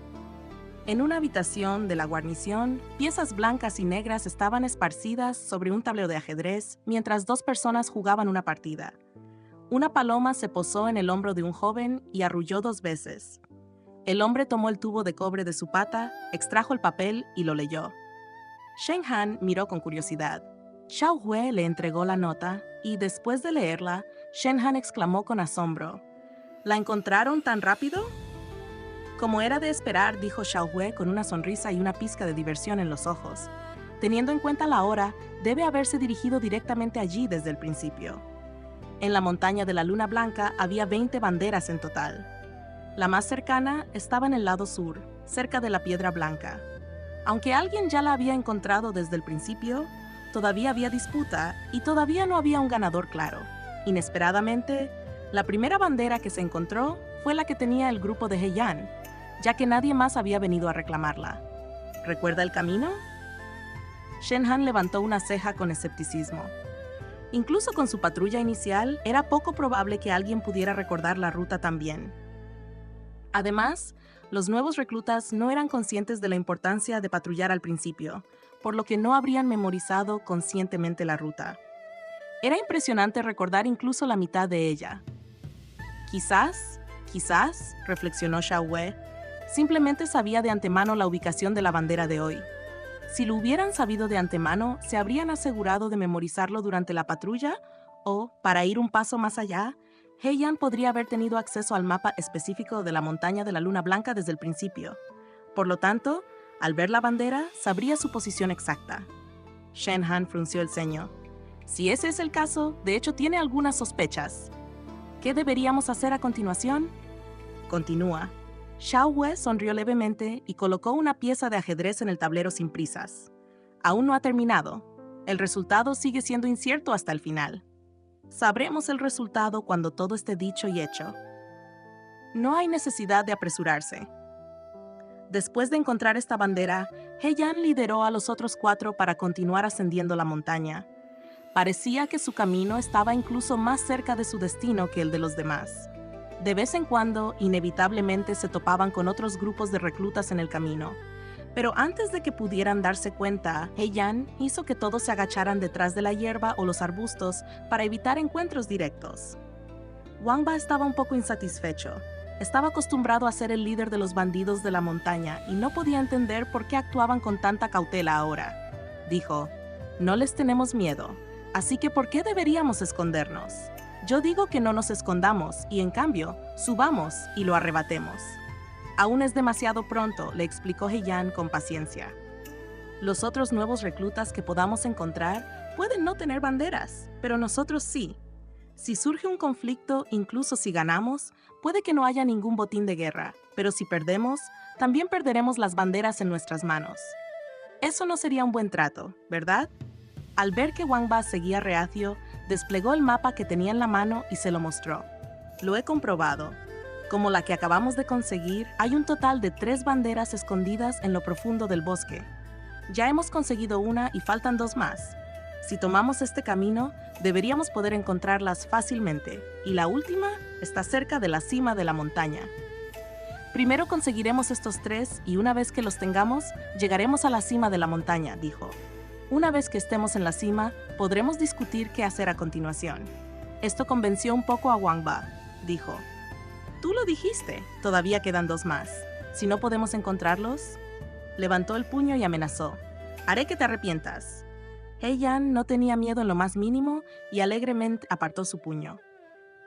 S2: En una habitación de la guarnición, piezas blancas y negras estaban esparcidas sobre un tablero de ajedrez mientras 2 personas jugaban una partida. Una paloma se posó en el hombro de un joven y arrulló 2 veces. El hombre tomó el tubo de cobre de su pata, extrajo el papel y lo leyó. Shen Han miró con curiosidad. Xiao Hue le entregó la nota y, después de leerla, Shen-Han exclamó con asombro. ¿La encontraron tan rápido? Como era de esperar, dijo Xiaohui con una sonrisa y una pizca de diversión en los ojos. Teniendo en cuenta la hora, debe haberse dirigido directamente allí desde el principio. En la montaña de la Luna Blanca había 20 banderas en total. La más cercana estaba en el lado sur, cerca de la Piedra Blanca. Aunque alguien ya la había encontrado desde el principio, todavía había disputa y todavía no había un ganador claro. Inesperadamente, la primera bandera que se encontró fue la que tenía el grupo de Heian, ya que nadie más había venido a reclamarla. ¿Recuerda el camino? Shen-Han levantó una ceja con escepticismo. Incluso con su patrulla inicial, era poco probable que alguien pudiera recordar la ruta tan bien. Además, los nuevos reclutas no eran conscientes de la importancia de patrullar al principio, por lo que no habrían memorizado conscientemente la ruta. Era impresionante recordar incluso la mitad de ella. Quizás, reflexionó Xiaohui, simplemente sabía de antemano la ubicación de la bandera de hoy. Si lo hubieran sabido de antemano, ¿se habrían asegurado de memorizarlo durante la patrulla? O, para ir un paso más allá, Heian podría haber tenido acceso al mapa específico de la montaña de la Luna Blanca desde el principio. Por lo tanto, al ver la bandera, sabría su posición exacta. Shen-Han frunció el ceño. Si ese es el caso, de hecho tiene algunas sospechas. ¿Qué deberíamos hacer a continuación? Continúa. Xiaohui sonrió levemente y colocó una pieza de ajedrez en el tablero sin prisas. Aún no ha terminado. El resultado sigue siendo incierto hasta el final. Sabremos el resultado cuando todo esté dicho y hecho. No hay necesidad de apresurarse. Después de encontrar esta bandera, Heian lideró a los otros 4 para continuar ascendiendo la montaña. Parecía que su camino estaba incluso más cerca de su destino que el de los demás. De vez en cuando, inevitablemente se topaban con otros grupos de reclutas en el camino. Pero antes de que pudieran darse cuenta, Heian hizo que todos se agacharan detrás de la hierba o los arbustos para evitar encuentros directos. Wang Ba estaba un poco insatisfecho. Estaba acostumbrado a ser el líder de los bandidos de la montaña y no podía entender por qué actuaban con tanta cautela ahora. Dijo, no les tenemos miedo, así que ¿por qué deberíamos escondernos? Yo digo que no nos escondamos y, en cambio, subamos y lo arrebatemos. Aún es demasiado pronto, le explicó Heian con paciencia. Los otros nuevos reclutas que podamos encontrar pueden no tener banderas, pero nosotros sí. Si surge un conflicto, incluso si ganamos, puede que no haya ningún botín de guerra, pero si perdemos, también perderemos las banderas en nuestras manos. Eso no sería un buen trato, ¿verdad? Al ver que Wang Ba seguía reacio, desplegó el mapa que tenía en la mano y se lo mostró. Lo he comprobado. Como la que acabamos de conseguir, hay un total de 3 banderas escondidas en lo profundo del bosque. Ya hemos conseguido una y faltan 2 más. Si tomamos este camino, deberíamos poder encontrarlas fácilmente, y la última está cerca de la cima de la montaña. Primero conseguiremos estos 3 y una vez que los tengamos, llegaremos a la cima de la montaña, dijo. Una vez que estemos en la cima, podremos discutir qué hacer a continuación. Esto convenció un poco a Wang Ba. Dijo, tú lo dijiste, todavía quedan 2 más. Si no podemos encontrarlos, levantó el puño y amenazó. Haré que te arrepientas. Heian no tenía miedo en lo más mínimo y alegremente apartó su puño.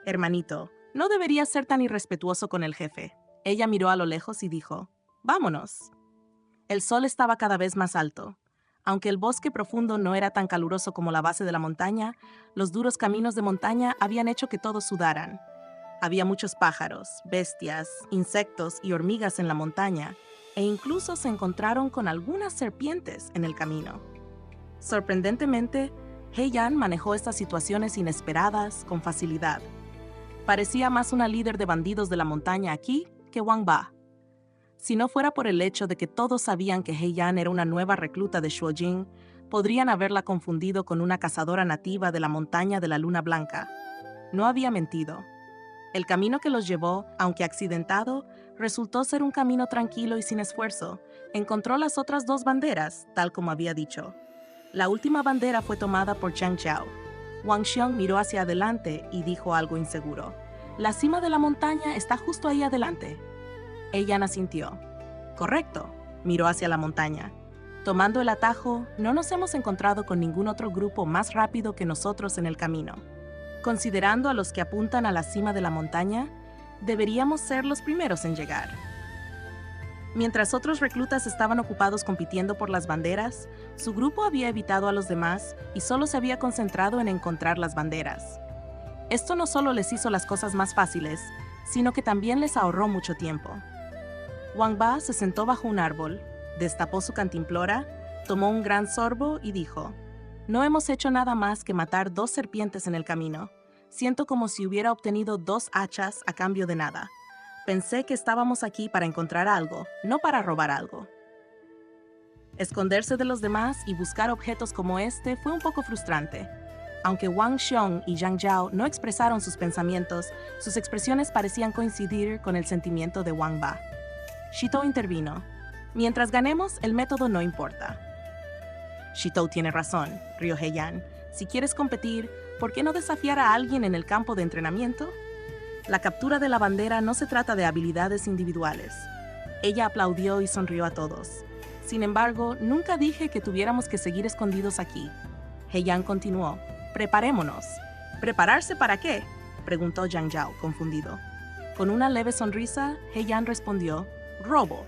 S2: Hermanito, no deberías ser tan irrespetuoso con el jefe. Ella miró a lo lejos y dijo, vámonos. El sol estaba cada vez más alto. Aunque el bosque profundo no era tan caluroso como la base de la montaña, los duros caminos de montaña habían hecho que todos sudaran. Había muchos pájaros, bestias, insectos y hormigas en la montaña, e incluso se encontraron con algunas serpientes en el camino. Sorprendentemente, Heian manejó estas situaciones inesperadas con facilidad. Parecía más una líder de bandidos de la montaña aquí que Wang Ba. Si no fuera por el hecho de que todos sabían que Heian era una nueva recluta de Shuojing, podrían haberla confundido con una cazadora nativa de la montaña de la Luna Blanca. No había mentido. El camino que los llevó, aunque accidentado, resultó ser un camino tranquilo y sin esfuerzo. Encontró las otras 2 banderas, tal como había dicho. La última bandera fue tomada por Zhang Xiao. Wang Xiong miró hacia adelante y dijo algo inseguro. La cima de la montaña está justo ahí adelante. Ella asintió. Correcto. Miró hacia la montaña. Tomando el atajo, no nos hemos encontrado con ningún otro grupo más rápido que nosotros en el camino. Considerando a los que apuntan a la cima de la montaña, deberíamos ser los primeros en llegar. Mientras otros reclutas estaban ocupados compitiendo por las banderas, su grupo había evitado a los demás y solo se había concentrado en encontrar las banderas. Esto no solo les hizo las cosas más fáciles, sino que también les ahorró mucho tiempo. Wang Ba se sentó bajo un árbol, destapó su cantimplora, tomó un gran sorbo y dijo: «No hemos hecho nada más que matar 2 serpientes en el camino. Siento como si hubiera obtenido 2 hachas a cambio de nada. Pensé que estábamos aquí para encontrar algo, no para robar algo». Esconderse de los demás y buscar objetos como este fue un poco frustrante. Aunque Wang Xiong y Zhang Jiao no expresaron sus pensamientos, sus expresiones parecían coincidir con el sentimiento de Wang Ba. Shitou intervino: «Mientras ganemos, el método no importa». «Shitou tiene razón», rió He Yan. «Si quieres competir, ¿por qué no desafiar a alguien en el campo de entrenamiento? La captura de la bandera no se trata de habilidades individuales». Ella aplaudió y sonrió a todos. «Sin embargo, nunca dije que tuviéramos que seguir escondidos aquí». He Yan continuó: «Preparémonos». «¿Prepararse para qué?», preguntó Zhang Jiao, confundido. Con una leve sonrisa, He Yan respondió: «Robo».